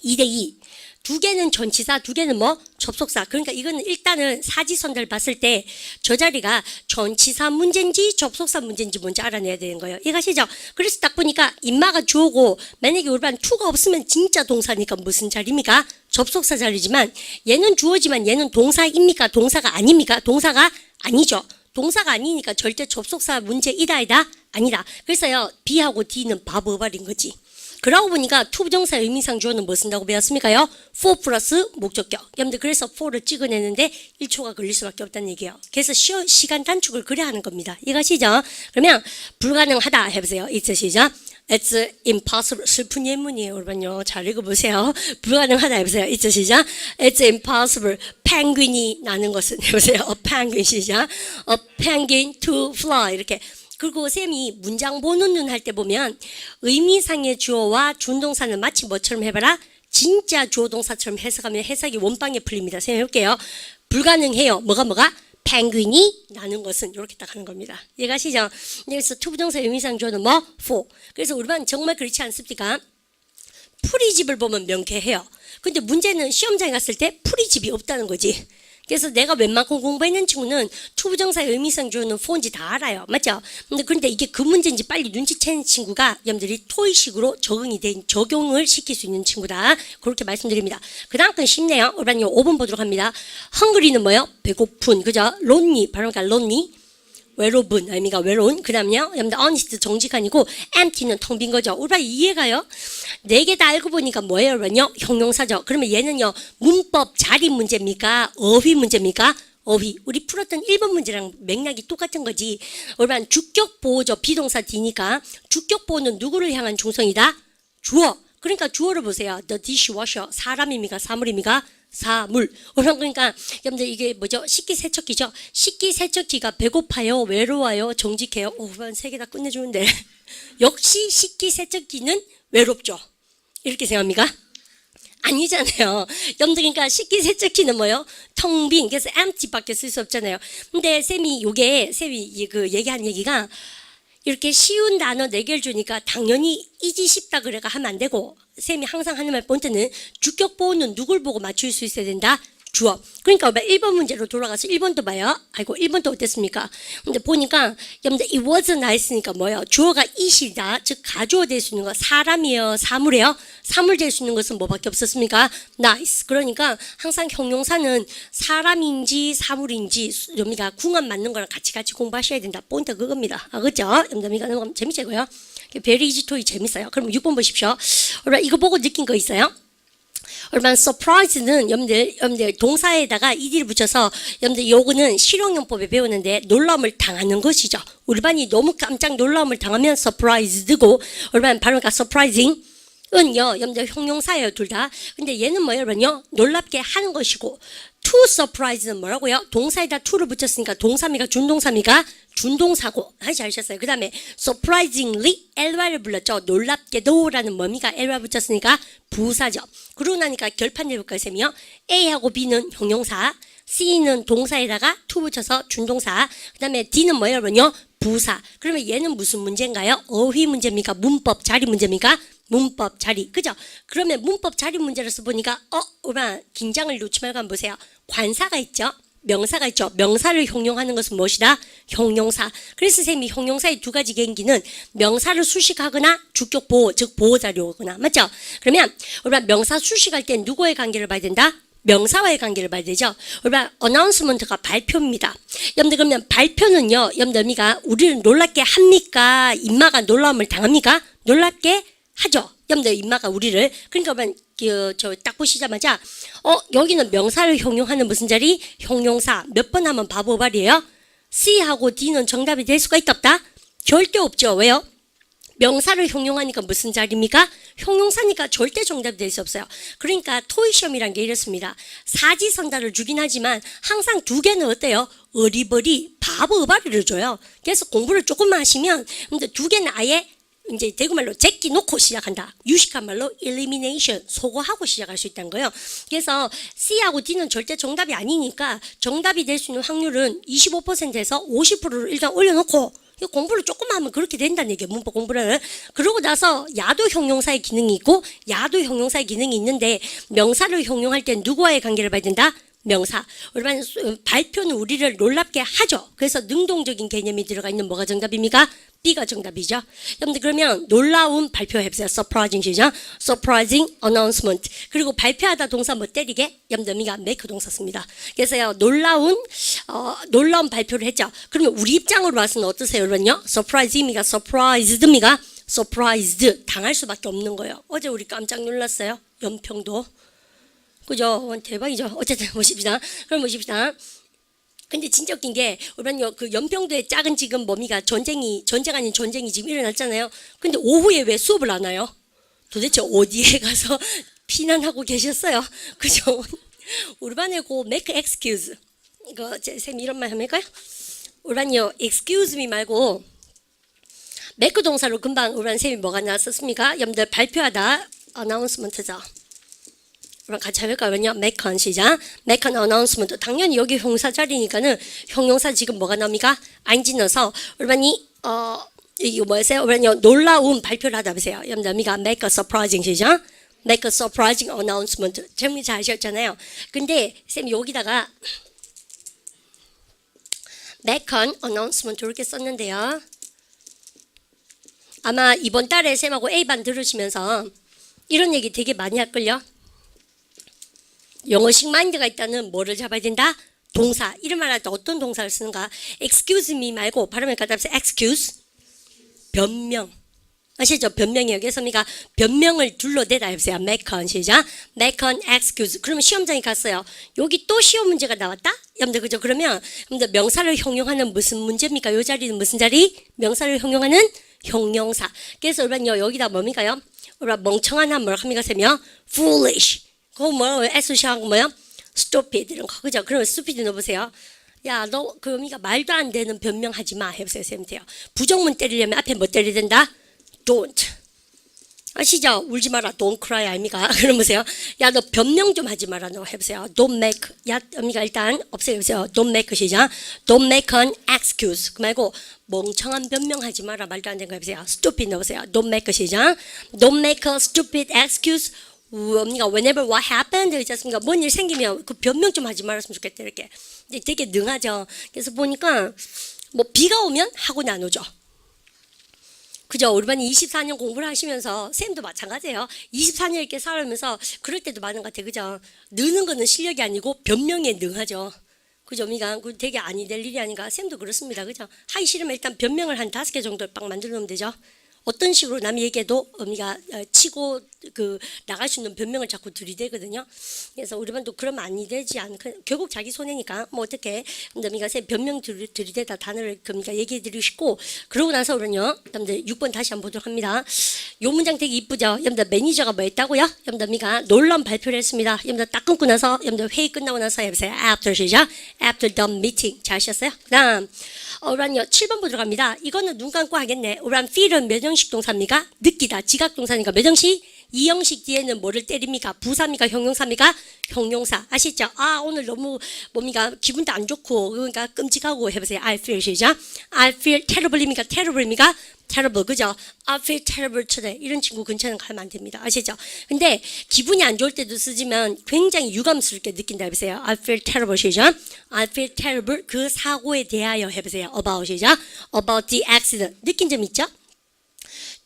2대2. 두 개는 전치사, 두 개는 뭐? 접속사. 그러니까 이거는 일단은 사지선들 봤을 때 저 자리가 전치사 문제인지 접속사 문제인지 먼저 알아내야 되는 거예요. 이해가시죠? 그래서 딱 보니까 인마가 주어고 만약에 우리반 to가 없으면 진짜 동사니까 무슨 자리입니까? 접속사 자리지만 얘는 주어지만 얘는 동사입니까? 동사가 아닙니까? 동사가 아니죠. 동사가 아니니까 절대 접속사 문제이다 아니다? 아니다. 그래서요 B하고 D는 바보버린 거지. 그러고 보니까 투부정사 의미상 주어는 뭐 쓴다고 배웠습니까요? for 플러스 목적격. 여러분들 그래서 for를 찍어내는데 1초가 걸릴 수밖에 없다는 얘기예요. 그래서 시간 단축을 그래야 하는 겁니다. 이해가시죠? 그러면 불가능하다 해보세요. 있으시죠? It's impossible. 슬픈 예문이에요. 여러분요. 잘 읽어보세요. 불가능하다 해보세요. 있으시죠? It's impossible. 펭귄이 나는 것은 해보세요. A penguin 시작. A penguin to fly. 이렇게. 그리고 쌤이 문장 보는 눈 할 때 보면 의미상의 주어와 준동사는 마치 뭐처럼 해봐라? 진짜 주어 동사처럼 해석하면 해석이 원방에 풀립니다. 쌤 해볼게요. 불가능해요. 뭐가? 펭귄이 나는 것은 이렇게 딱 하는 겁니다. 이해가시죠? 그래서 투부정사 의미상 주어는 뭐? for. 그래서 우리만 정말 그렇지 않습니까? 풀이집을 보면 명쾌해요. 근데 문제는 시험장에 갔을 때 풀이집이 없다는 거지. 그래서 내가 웬만큼 공부했는 친구는 투부정사의 의미상 주어는 for인지 다 알아요. 맞죠? 근데 이게 그 문제인지 빨리 눈치채는 친구가 여러분들이 토익식으로 적용을 시킬 수 있는 친구다. 그렇게 말씀드립니다. 그 다음 건 쉽네요. 우리 5번 보도록 합니다. 헝그리는 뭐요? 배고픈. 그죠? lonely. 발음가 lonely. 외로운, 아닙니까? 외로운. 그 다음요. 여러분들 honest 정직한이고 empty는 텅 빈 거죠. 우리 이해가요? 네 개 다 알고 보니까 뭐예요? 그러면요. 형용사죠. 그러면 얘는요. 문법 자리 문제입니까? 어휘 문제입니까? 어휘. 우리 풀었던 1번 문제랑 맥락이 똑같은 거지. 우리 주격 보호죠. 비동사 D니까. 주격 보호는 누구를 향한 중성이다? 주어. 그러니까 주어를 보세요. The dishwasher. 사람입니까? 사물입니까? 사물. 그러니까 여러분들 이게 뭐죠? 식기세척기죠. 식기세척기가 배고파요, 외로워요, 정직해요. 세 개 다 끝내주는데 역시 식기세척기는 외롭죠. 이렇게 생각합니까? 아니잖아요. 여러분들 그러니까 식기세척기는 뭐요? 텅 빈. 그래서 empty밖에 쓸 수 없잖아요. 근데 쌤이 그 얘기한 얘기가 이렇게 쉬운 단어 4개를 주니까 당연히 이지 쉽다 그래가 하면 안 되고 쌤이 항상 하는 말 본때는 주격 보호는 누굴 보고 맞출 수 있어야 된다? 주어. 그러니까 1번 문제로 돌아가서 1번도 봐요. 아이고 1번도 어땠습니까? 근데 보니까 여러분들 it was nice니까 뭐예요? 주어가 it이다. 즉 가주어 될 수 있는 거 사람이에요? 사물이에요? 사물 될 수 있는 것은 뭐밖에 없었습니까? nice. 그러니까 항상 형용사는 사람인지 사물인지 여러분이가 궁합 맞는 거랑 같이 공부하셔야 된다. 포인트 그겁니다. 아 그죠? 여러분들 너무 재밌고요. very easy toy 재밌어요. 그럼 6번 보십시오. 이거 보고 느낀 거 있어요? 얼마나 surprise는 여러분들 동사에다가 ed를 붙여서 여러분들 요거는 실용용법에 배우는데 놀라움을 당하는 것이죠. 우리 반이 너무 깜짝 놀라움을 당하면 surprised고 얼마나 발음가 surprising 은요 여러분들 형용사예요 둘 다. 근데 얘는 뭐예요 여러분요 놀랍게 하는 것이고 to surprise는 뭐라고요? 동사에다 to를 붙였으니까 동사미가 준동사미가 준동사고 잘 하셨어요. 그 다음에 surprisingly ly를 불렀죠. 놀랍게도라는 뭐미가 ly 붙였으니까 부사죠. 그러고 나니까 결판 내볼까요 쌤이요? A하고 B는 형용사, C는 동사에다가 to 붙여서 준동사, 그 다음에 D는 뭐예요 여러분요? 부사. 그러면 얘는 무슨 문제인가요? 어휘 문제입니까? 문법 자리 문제입니까? 문법 자리. 그죠? 그러면 문법 자리 문제로서 보니까 오라 긴장을 놓지 말고 한번 보세요. 관사가 있죠. 명사가 있죠. 명사를 형용하는 것은 무엇이다? 형용사. 그래서 쌤이 형용사의 두 가지 개인기는 명사를 수식하거나 주격 보호, 즉 보호자료거나 맞죠? 그러면 우리가 명사 수식할 때 누구의 관계를 봐야 된다? 명사와의 관계를 봐야 되죠. 우리가 어나운스먼트가 발표입니다. 여러분들 그러면 발표는요. 여러분들 우리를 놀랍게 합니까? 인마가 놀라움을 당합니까? 놀랍게 하죠. 여러분들 인마가 우리를. 그러니까 딱 보시자마자 여기는 명사를 형용하는 무슨 자리? 형용사. 몇 번 하면 바보발이에요? C하고 D는 정답이 될 수가 있다 없다? 절대 없죠. 왜요? 명사를 형용하니까 무슨 자리입니까? 형용사니까 절대 정답이 될 수 없어요. 그러니까 토익 시험이란 게 이렇습니다. 사지선다를 주긴 하지만 항상 두 개는 어때요? 어리버리 바보 어바리를 줘요. 그래서 공부를 조금만 하시면 근데 두 개는 아예 이제 대구말로 제끼 놓고 시작한다. 유식한 말로 elimination, 소거하고 시작할 수 있다는 거예요. 그래서 C하고 D는 절대 정답이 아니니까 정답이 될 수 있는 확률은 25%에서 50%를 일단 올려놓고 공부를 조금 하면 그렇게 된다는 얘기예요. 문법 공부를. 그러고 나서 야도 형용사의 기능이 있고 야도 형용사의 기능이 있는데 명사를 형용할 땐 누구와의 관계를 봐야 된다? 명사. 우리만 발표는 우리를 놀랍게 하죠. 그래서 능동적인 개념이 들어가 있는 뭐가 정답입니까? B가 정답이죠. 여러분들 그러면 놀라운 발표 해보세요. surprising 시죠. surprising announcement. 그리고 발표하다 동사 뭐 때리게? 여러분들 미가 make 동사 씁니다. 그래서요 놀라운 발표를 했죠. 그러면 우리 입장으로 봐서는 어떠세요, 여러분요? surprising이가 surprised입니까? surprised 당할 수밖에 없는 거예요. 어제 우리 깜짝 놀랐어요. 연평도. 그죠? 대박이죠. 어쨌든 보십시다. 그럼 보십시다. 근데 진짜 웃긴 게 우리는 그 연평도에 작은 지금 뭐미가 전쟁 아닌 전쟁이 지금 일어났잖아요. 근데 오후에 왜 수업을 안 와요? 도대체 어디에 가서 피난하고 계셨어요? 그죠? 우리 반에 그 make excuse 이거 쌤 이런 말 할까요? 우리 반이요 excuse me 말고 make 동사로 금방 우리 반 쌤이 뭐가 나왔었습니까? 여러분들 발표하다 announcement죠. 그럼 같이 해볼까요? 왜냐? make an 시작. make an announcement. 당연히 여기 형용사 자리니까는 형용사 지금 뭐가 나옵니까? ing 넣어서 우리반이 이거 뭐였어요? 우리반이 놀라운 발표를 하다 보세요. 여러분들 make a surprising 시작. make a surprising announcement. 정리 잘 하셨잖아요. 근데 쌤 여기다가 make an announcement 이렇게 썼는데요. 아마 이번 달에 쌤하고 A반 들으시면서 이런 얘기 되게 많이 할걸요? 영어식 마인드가 있다는 뭐를 잡아야 된다? 동사. 이런 말 할 때 어떤 동사를 쓰는가? excuse me 말고 발음을 갖다 해서 excuse 변명. 아시죠? 변명이에요. 그래서 우리가 변명을 둘러대다 해보세요. make an 시작. make an excuse. 그러면 시험장에 갔어요. 여기 또 시험 문제가 나왔다? 여러분들 그죠? 그러면 여러분들 명사를 형용하는 무슨 문제입니까? 이 자리는 무슨 자리? 명사를 형용하는 형용사. 그래서 여러분 여기다 뭡니까요? 우리가 멍청한 한 뭐라 합니까? 쌤이요? foolish. 그거 뭐야? 애쓰시하고 뭐야? stupid 이런 거 그죠? 그러면 stupid 넣어보세요. 야, 너 그러니까 말도 안 되는 변명하지 마 해보세요. 쌤한테요. 부정문 때리려면 앞에 뭐 때려야 된다? don't. 아시죠? 울지 마라. Don't cry 아닙니까? 그럼 보세요. 야, 너 변명 좀 하지 마라. 너 해보세요. Don't make. 야, 언니가 일단 없애보세요. Don't make 시작. Don't make an excuse. 그 말고 멍청한 변명하지 마라. 말도 안 되는 거 해보세요. Stupid 넣으세요. Don't make 시작. Don't make a stupid excuse. 언니가 whenever what happened 있지 않습니까? 뭔 일 생기면 그 변명 좀 하지 말았으면 좋겠다. 이렇게. 이제 되게 능하죠. 그래서 보니까 뭐 비가 오면 하고 나누죠. 그죠? 우리 반이 24년 공부를 하시면서 쌤도 마찬가지예요. 24년 이렇게 살아오면서 그럴 때도 많은 것 같아요. 그죠? 느는 거는 실력이 아니고 변명에 능하죠. 그죠? 우리가 그 되게 아니 될 일이 아닌가? 쌤도 그렇습니다. 그죠? 하기 싫으면 일단 변명을 한 5개 정도 딱 만들어 놓으면 되죠. 어떤 식으로 남이 얘기해도 우리가 치고 그 나갈 수 있는 변명을 자꾸 들이대거든요. 그래서 우리 반도 그러면 아니 되지 않고 결국 자기 손해니까 뭐 어떻게 남이가 변명 들이대다 단어를 그러니까 얘기해 드리고 싶고 그러고 나서 우리는요. 여러분들 6번 다시 한번 보도록 합니다. 요 문장 되게 이쁘죠. 여러분들 매니저가 뭐 했다고요? 여러분들 미가 놀라운 발표를 했습니다. 여러분들 딱 끊고 나서 여러분들 회의 끝나고 나서 해보세요. After 시작. After the meeting. 잘 하셨어요? 그다음 우란요 7번 보도록 합니다. 이거는 눈 감고 하겠네. 우란 feel은 몇 형식 동사입니까? 느끼다. 지각 동사니까 몇 형식? 이 형식 뒤에는 뭐를 때립니까? 부사입니까? 형용사입니까? 형용사. 아시죠? 아 오늘 너무 뭡니까? 기분도 안 좋고 그러니까 끔찍하고 해보세요. I feel 시작. I feel terrible입니까? terrible입니까? terrible 그죠? I feel terrible today. 이런 친구 근처는 가면 안 됩니다. 아시죠? 근데 기분이 안 좋을 때도 쓰지만 굉장히 유감스럽게 느낀다 해보세요. I feel terrible 시작. I feel terrible 그 사고에 대하여 해보세요. About 시작. About the accident. 느낀 점 있죠?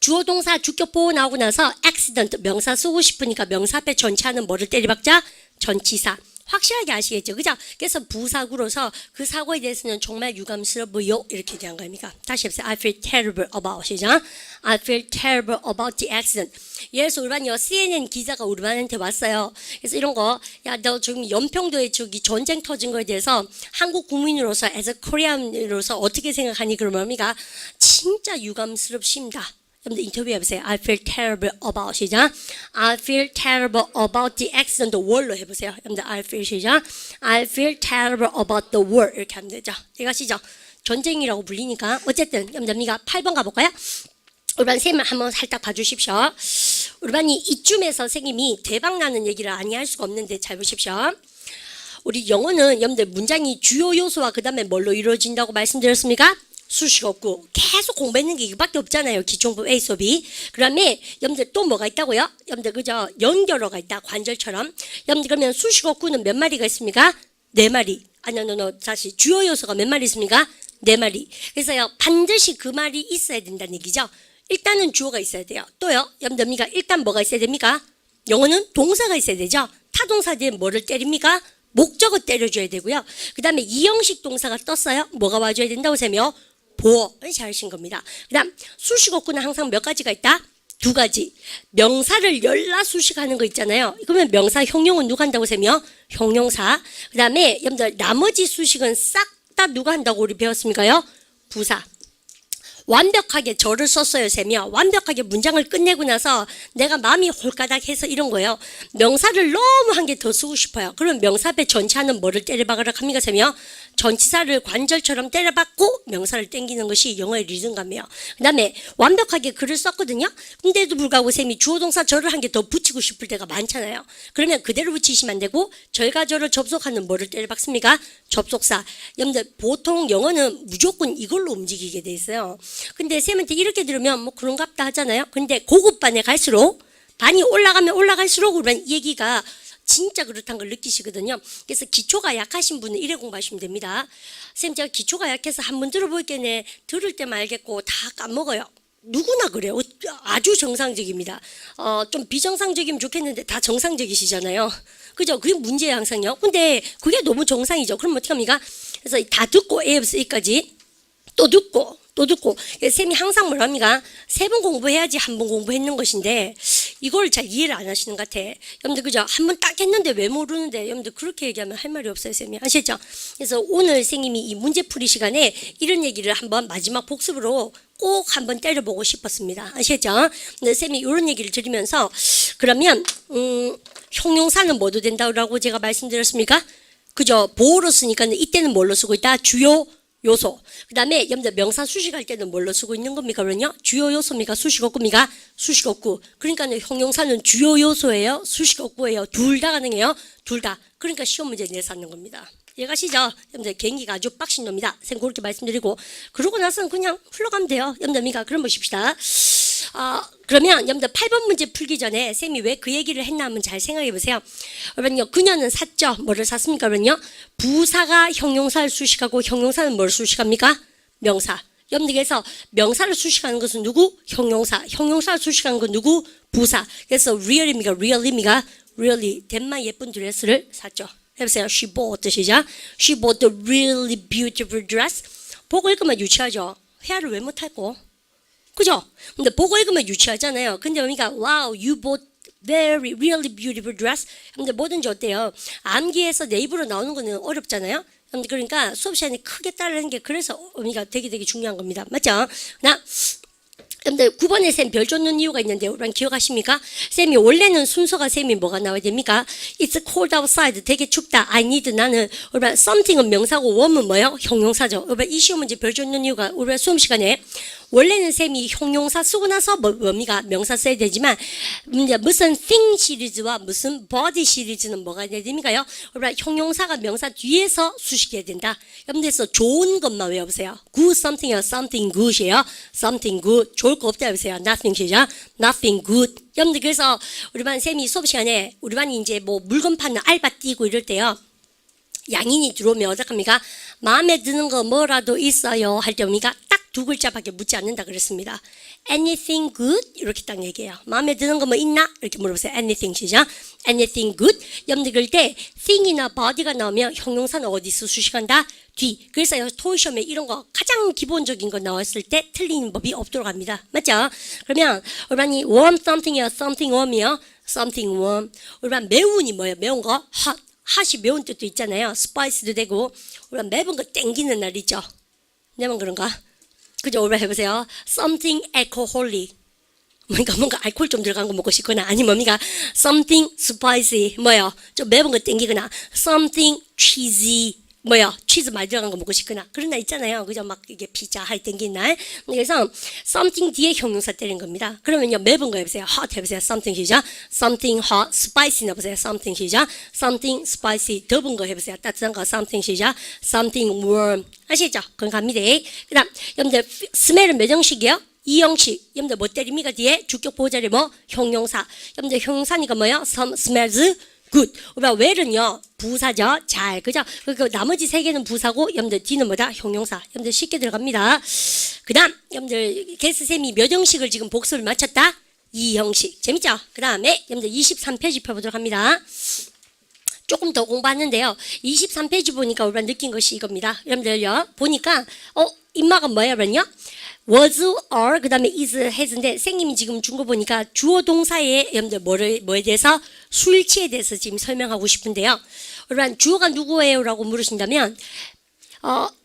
주어 동사 주격 보호 나오고 나서 accident 명사 쓰고 싶으니까 명사 앞에 전치하는 뭐를 때려박자? 전치사. 확실하게 아시겠죠? 그죠? 그래서 부사구로서 그 사고에 대해서는 정말 유감스러워요. 이렇게 대한 겁니까? 다시 해보세요. I feel terrible about 시작. I feel terrible about the accident. 예를 들어서 우리 반요 CNN 기자가 우리 반한테 왔어요. 그래서 이런 거, 야, 너 지금 연평도에 저기 전쟁 터진 거에 대해서 한국 국민으로서, as a Korean으로서 어떻게 생각하니? 그러면 뭡니까? 진짜 유감스럽습니다. 여러분들 인터뷰 해보세요. I feel terrible about 시작. I feel terrible about the accident. war로 해보세요. 여러분들 I feel 시작. I feel terrible about the war 이렇게 하면 되죠. 이해가시죠? 전쟁이라고 불리니까 어쨌든 여러분들 우리가 8번 가볼까요? 우리 반 쌤을 한번 살짝 봐주십시오. 우리 반이 이쯤에서 선생님이 대박나는 얘기를 아니할 수가 없는데 잘 보십시오. 우리 영어는 여러분들 문장이 주요 요소와 그 다음에 뭘로 이루어진다고 말씀드렸습니까? 수식 없고 계속 공부했는 게 이거밖에 없잖아요. 기초공부 A 수업이. 그 다음에 여러분들 또 뭐가 있다고요? 여러분들 그저 연결어가 있다. 관절처럼. 여러분들 그러면 수식 없고는 몇 마리가 있습니까? 4마리. 아니요, 다시 주요 요소가 몇 마리 있습니까? 4마리. 그래서요 반드시 그 말이 있어야 된다는 얘기죠. 일단은 주어가 있어야 돼요. 또요. 여러분들 우리가 일단 뭐가 있어야 됩니까? 영어는 동사가 있어야 되죠. 타동사 뒤에 뭐를 때립니까? 목적어 때려줘야 되고요. 그 다음에 이형식 동사가 떴어요. 뭐가 와줘야 된다고 하세요? 보어를 잘하신 겁니다. 그 다음 수식 없고는 항상 몇 가지가 있다? 2가지. 명사를 열라 수식하는 거 있잖아요. 그러면 명사 형용은 누가 한다고 하세요? 형용사. 그 다음에 여러분들 나머지 수식은 싹 다 누가 한다고 우리 배웠습니까요? 부사. 완벽하게 절을 썼어요, 쌤이요. 완벽하게 문장을 끝내고 나서 내가 마음이 홀가닥해서 이런 거예요. 명사를 너무 한 개 더 쓰고 싶어요. 그럼 명사 앞에 전치하는 뭐를 때려박으라 합니까, 쌤이요? 전치사를 관절처럼 때려박고 명사를 땡기는 것이 영어의 리듬감이에요. 그 다음에 완벽하게 글을 썼거든요. 근데도 불구하고 쌤이 주어동사 절을 한 개 더 붙이고 싶을 때가 많잖아요. 그러면 그대로 붙이시면 안 되고 절과 절을 접속하는 뭐를 때려박습니까? 접속사. 여러분들 보통 영어는 무조건 이걸로 움직이게 돼 있어요. 근데 쌤한테 이렇게 들으면 뭐 그런갑다 하잖아요. 근데 고급반에 갈수록 반이 올라가면 올라갈수록 우리는 이 얘기가 진짜 그렇다는 걸 느끼시거든요. 그래서 기초가 약하신 분은 이래 공부하시면 됩니다. 쌤 제가 기초가 약해서 한번 들어볼게네. 들을 때만 알겠고 다 까먹어요. 누구나 그래요. 아주 정상적입니다. 좀 비정상적이면 좋겠는데 다 정상적이시잖아요. 그죠? 그게 문제예요 항상요. 근데 그게 너무 정상이죠. 그럼 어떻게 합니까? 그래서 다 듣고 A부터 E까지 또 듣고 쌤이 항상 뭐랍니까? 3번 공부해야지 한 번 공부했는 것인데 이걸 잘 이해를 안 하시는 것 같아. 여러분들 그죠? 한 번 딱 했는데 왜 모르는데 여러분들 그렇게 얘기하면 할 말이 없어요, 쌤이. 아시죠? 그래서 오늘 선생님이 이 문제풀이 시간에 이런 얘기를 한번 마지막 복습으로 꼭 한번 때려보고 싶었습니다. 아시겠죠? 근데 쌤이 이런 얘기를 드리면서 그러면 형용사는 뭐도 된다고 제가 말씀드렸습니까? 그죠? 보호로 쓰니까 이때는 뭘로 쓰고 있다? 주요 요소. 그 다음에 여러분들 명사 수식할 때는 뭘로 쓰고 있는 겁니까? 그러면요. 주요 요소입니까? 수식어구입니까? 수식어구. 그러니까 형용사는 주요 요소예요? 수식어구예요? 둘 다 가능해요? 둘 다. 그러니까 시험 문제 내서 하는 겁니다. 이해가시죠? 여러분들 개인기가 아주 빡신 놈이다. 선생님 그렇게 말씀드리고 그러고 나서는 그냥 흘러가면 돼요. 여러분들 그럼 보십시다. 그러면 여러분들 8번 문제 풀기 전에 쌤이 왜 그 얘기를 했나 한번 잘 생각해 보세요. 여러분요, 그녀는 샀죠. 뭐를 샀습니까? 그러면요, 부사가 형용사를 수식하고 형용사는 뭘 수식합니까? 명사. 여러분들 그래서 명사를 수식하는 것은 누구? 형용사. 형용사를 수식하는 건 누구? 부사. 그래서 real입니까? real입니까? really 덴마 예쁜 드레스를 샀죠. 해보세요. She bought 시작. She bought a really beautiful dress. 보고 읽으면 유치하죠. 회화를 왜 못할고? 그죠? 근데 보고 읽으면 유치하잖아요. 근데 그러니까 wow, you bought very really beautiful dress. 근데 뭐든지 어때요? 암기해서 내 입으로 나오는 거는 어렵잖아요. 그러니까 수업 시간에 크게 따르는 게 그래서 의미가 되게 중요한 겁니다. 맞죠? 나 근데 9번에 쌤 별 줬는 이유가 있는데 여러분 기억하십니까? 쌤이 원래는 순서가 쌤이 뭐가 나와야 됩니까? It's cold outside. 되게 춥다. I need. 나는 여러분 something은 명사고 warm은 뭐예요? 형용사죠. 여러분 이 시험 문제 별 줬는 이유가 우리 수험 시간에 원래는 쌤이 형용사 쓰고 나서 뭡니까? 명사 써야 되지만 무슨 thing 시리즈와 무슨 body 시리즈는 뭐가 돼야 됩니까요? 여러분 형용사가 명사 뒤에서 수식해야 된다. 여러분들서 좋은 것만 외워보세요. good something이요. something good이에요. something good. 좋을 거 없다 해보세요. nothing 시죠. nothing good. 여러분들 그래서 우리 반 쌤이 수업 시간에 우리 반이 이제 뭐 물건 파는 알바 뛰고 이럴 때요. 양인이 들어오면 어떡합니까? 마음에 드는 거 뭐라도 있어요 할 때 뭡니까? 딱 두 글자밖에 묻지 않는다 그랬습니다. Anything good? 이렇게 딱 얘기해요. 마음에 드는 거 뭐 있나? 이렇게 물어보세요. Anything 시죠? Anything good? 여러분들 그럴 때 thing이나 body가 나오면 형용사는 어디서 수식한다? 뒤. 그래서 토익 시험에 이런 거 가장 기본적인 거 나왔을 때 틀리는 법이 없도록 합니다. 맞죠? 그러면 우리반이 warm something이요. something warm이요. something warm. 우리반 매운이 뭐예요? 매운 거? hot. 핫이 매운 뜻도 있잖아요. 스파이스도 되고 우리가 매운 거 땡기는 날 있죠. 내만 그런가? 그죠? 오늘 해보세요. Something alcoholic. 뭔가 알코올 좀 들어간 거 먹고 싶거나 아니면 뭡니까? Something spicy. 뭐요? 좀 매운 거 땡기거나 Something cheesy. 뭐요? 치즈 많이 들어간 거 먹고 싶거나 그런 날 있잖아요. 그죠? 막 이게 피자 할 땡긴 날. 그래서 something 뒤에 형용사 때리는 겁니다. 그러면요 매번 거 해보세요. hot 해보세요. something 시작. something hot. spicy 넣어보세요. something 시작. something spicy. 더운 거 해보세요. 따뜻한 거 something 시작. something warm. 아시죠? 그건 갑니다. 그 다음 여러분들 smell은 몇 형식이요? 이 형식. 여러분들 뭐 때립니까? 뒤에 주격 보호자리 뭐? 형용사. 여러분들 형용사니까 뭐요? some smells good. well은요 부사죠. 잘. 그죠? 그 나머지 세 개는 부사고 여러분들 뒤는 뭐다? 형용사. 여러분들 쉽게 들어갑니다. 그 다음 여러분들 게스쌤이 몇 형식을 지금 복습을 마쳤다? 이 형식. 재밌죠? 그 다음에 여러분들 23페이지 펴보도록 합니다. 조금 더 공부하는데요. 23페이지 보니까 우리가 느낀 것이 이겁니다. 여러분들요 보니까 입마가 뭐야 그러면요? was, are, 그 다음에 is, has인데 선생님이 지금 준 거 보니까 주어 동사에 여러분들 뭐에 대해서 수일치에 대해서 지금 설명하고 싶은데요. 여러분 주어가 누구예요? 라고 물으신다면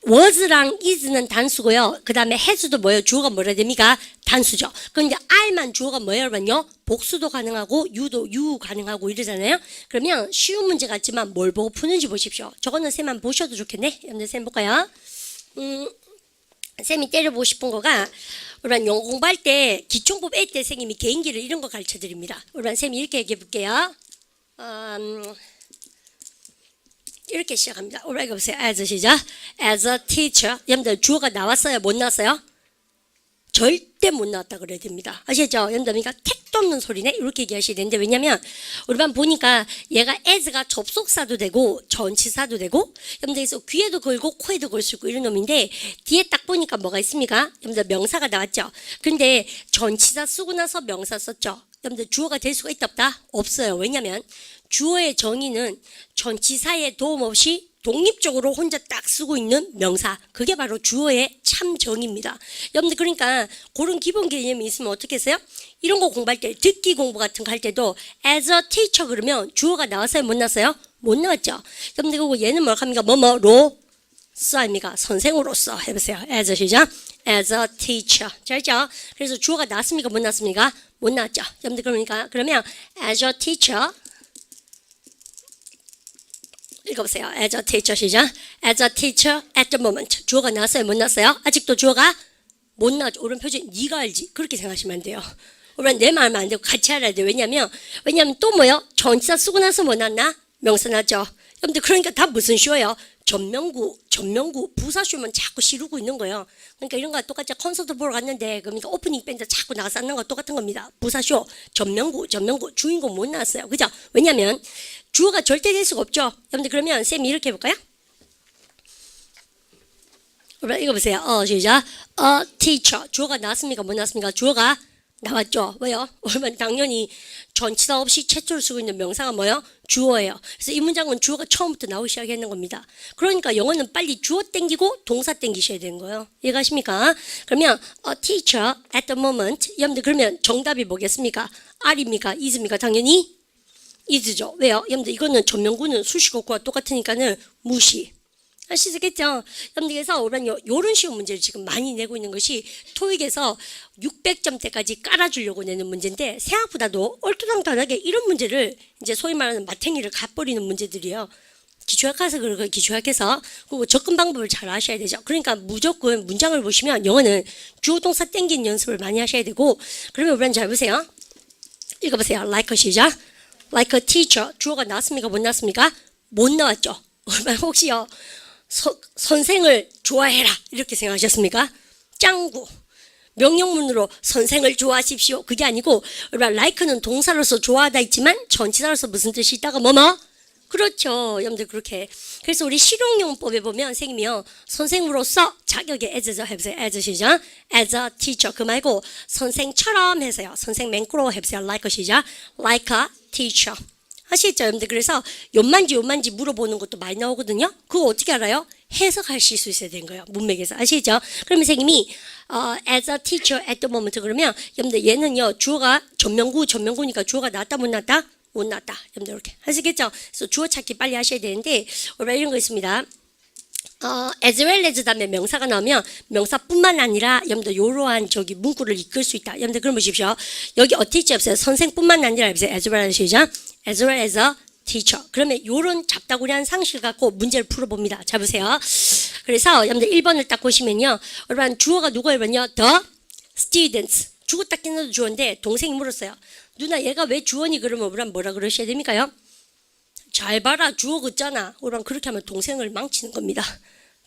was랑 is는 단수고요. 그 다음에 has도 뭐예요? 주어가 뭐라 됩니까? 단수죠. 그런데 are만 주어가 뭐예요? 여러분요? 복수도 가능하고 유 가능하고 이러잖아요. 그러면 쉬운 문제 같지만 뭘 보고 푸는지 보십시오. 저거는 쌤만 보셔도 좋겠네. 여러분들 쌤 볼까요? 쌤이 때려보고 싶은 거가 우리는 영어 공부할 때 기초법 A 때 선생님이 개인기를 이런 거 가르쳐 드립니다. 우리는 쌤이 이렇게 얘기해 볼게요. 이렇게 시작합니다. 우리 이거 보세요. as 시작. as a teacher. 여러분들 주어가 나왔어요? 못 나왔어요? 절대 못 나왔다 그래야 됩니다. 아시죠? 여러분들 그러니까 택도 없는 소리네? 이렇게 얘기하셔야 되는데 왜냐면 우리 반 보니까 얘가 as가 접속사도 되고 전치사도 되고 여러분들 귀에도 걸고 코에도 걸 수 있고 이런 놈인데 뒤에 딱 보니까 뭐가 있습니까? 여러분들 명사가 나왔죠? 근데 전치사 쓰고 나서 명사 썼죠? 여러분들 주어가 될 수가 있다 없다? 없어요. 왜냐면 주어의 정의는 전치사의 도움 없이 독립적으로 혼자 딱 쓰고 있는 명사. 그게 바로 주어의 참 정의입니다. 여러분들 그러니까 그런 기본 개념이 있으면 어떻게 했어요? 이런 거 공부할 때 듣기 공부 같은 거 할 때도 as a teacher 그러면 주어가 나왔어요? 못 나왔어요? 못 나왔죠. 여러분들 그리고 얘는 뭐라 합니까? 뭐뭐로 아닙니까? 선생으로서 해보세요. as 시작. as a teacher. 잘죠? 그래서 주어가 나왔습니까? 못 나왔습니까? 못 나왔죠. 여러분들 그러면 as a teacher 읽어보세요. As a teacher 시작. As a teacher at the moment. 주어가 나왔어요? 못 나왔어요? 아직도 주어가 못 나왔죠. 옳은 표준 네가 알지. 그렇게 생각하시면 안 돼요. 우리는 내 말만 안 되고 같이 알아야 돼요. 왜냐면 또 뭐요? 전치사 쓰고 나서 뭐 났나? 명사 났죠. 여러분들 그러니까 다 무슨 쇼예요? 전명구, 부사쇼면 자꾸 시르고 있는 거예요. 그러니까 이런 거 똑같이 콘서트 보러 갔는데 그러니까 오프닝 밴드 자꾸 나가서 하는 거 똑같은 겁니다. 부사쇼, 전명구, 주인공 못 나왔어요. 그죠? 왜냐면 주어가 절대 될 수가 없죠. 여러분들 그러면 쌤이 이렇게 해볼까요? 이거 보세요. 시작. A teacher. 주어가 나왔습니까? 못 나왔습니까? 주어가 나왔죠. 왜요? 그러면 당연히 전치사 없이 최초로 쓰고 있는 명사가 뭐예요? 주어예요. 그래서 이 문장은 주어가 처음부터 나오기 시작했는 겁니다. 그러니까 영어는 빨리 주어 땡기고 동사 땡기셔야 되는 거예요. 이해가십니까? 그러면 a teacher at the moment. 여러분들 그러면 정답이 뭐겠습니까? R입니까? is입니까? 당연히 is죠. 왜요? 여러분들 이거는 전명구는 수식어구와 똑같으니까는 무시. 아시겠죠? 그래서 우리는 요런 쉬운 문제를 지금 많이 내고 있는 것이 토익에서 600점대까지 깔아주려고 내는 문제인데 생각보다도 얼토당토하게 이런 문제를 이제 소위 말하는 마탱이를 갚버리는 문제들이에요. 기초학해서 그리고 기초학해서 그리고 접근 방법을 잘 아셔야 되죠. 그러니까 무조건 문장을 보시면 영어는 주어 동사 땡기는 연습을 많이 하셔야 되고 그러면 우리는 잘 보세요. 읽어보세요. Like 시작. Like a teacher. 주어가 나왔습니까? 못 나왔습니까? 못 나왔죠. 혹시요. 선생을 좋아해라 이렇게 생각하셨습니까? 짱구 명령문으로 선생을 좋아하십시오 그게 아니고 like는 동사로서 좋아하다 있지만 전치사로서 무슨 뜻이 있다가 뭐뭐? 그렇죠. 여러분들 그렇게 그래서 우리 실용용법에 보면 선생님이요 선생으로서 자격의 as죠 해보세요. as 시작. as a teacher 그 말고 선생처럼 해서요. 선생 맹구로 해보세요. like 시작. like a teacher 아시겠죠? 여러분들 그래서 요만지 물어보는 것도 많이 나오거든요. 그거 어떻게 알아요? 해석하실 수 있어야 되는 거예요. 문맥에서 아시죠? 그러면 선생님이 as a teacher at the moment 그러면 여러분들 얘는요 주어가 전명구니까 주어가 나왔다 못 나왔다? 못 나왔다. 여러분들 이렇게 아시겠죠? 그래서 주어 찾기 빨리 하셔야 되는데 우리 이런 거 있습니다. as well as 다음에 명사가 나오면 명사뿐만 아니라 여러분들 이러한 문구를 이끌 수 있다. 여러분들 그럼 보십시오. 여기 a teacher 없어요. 선생뿐만 아니라 해보세요. as well as 시작. as well as a teacher. 그러면 이런 잡다구리한 상식을 갖고 문제를 풀어봅니다. 자 보세요. 그래서 여러분들 1번을 딱 보시면요. 여러분 주어가 누구예요? the students. 주어 딱 끼는 주어인데 동생이 물었어요. 누나 얘가 왜 주어니 그러면 우리는 뭐라 그러셔야 됩니까요? 잘 봐라 주어 긋잖아. 우리는 그렇게 하면 동생을 망치는 겁니다.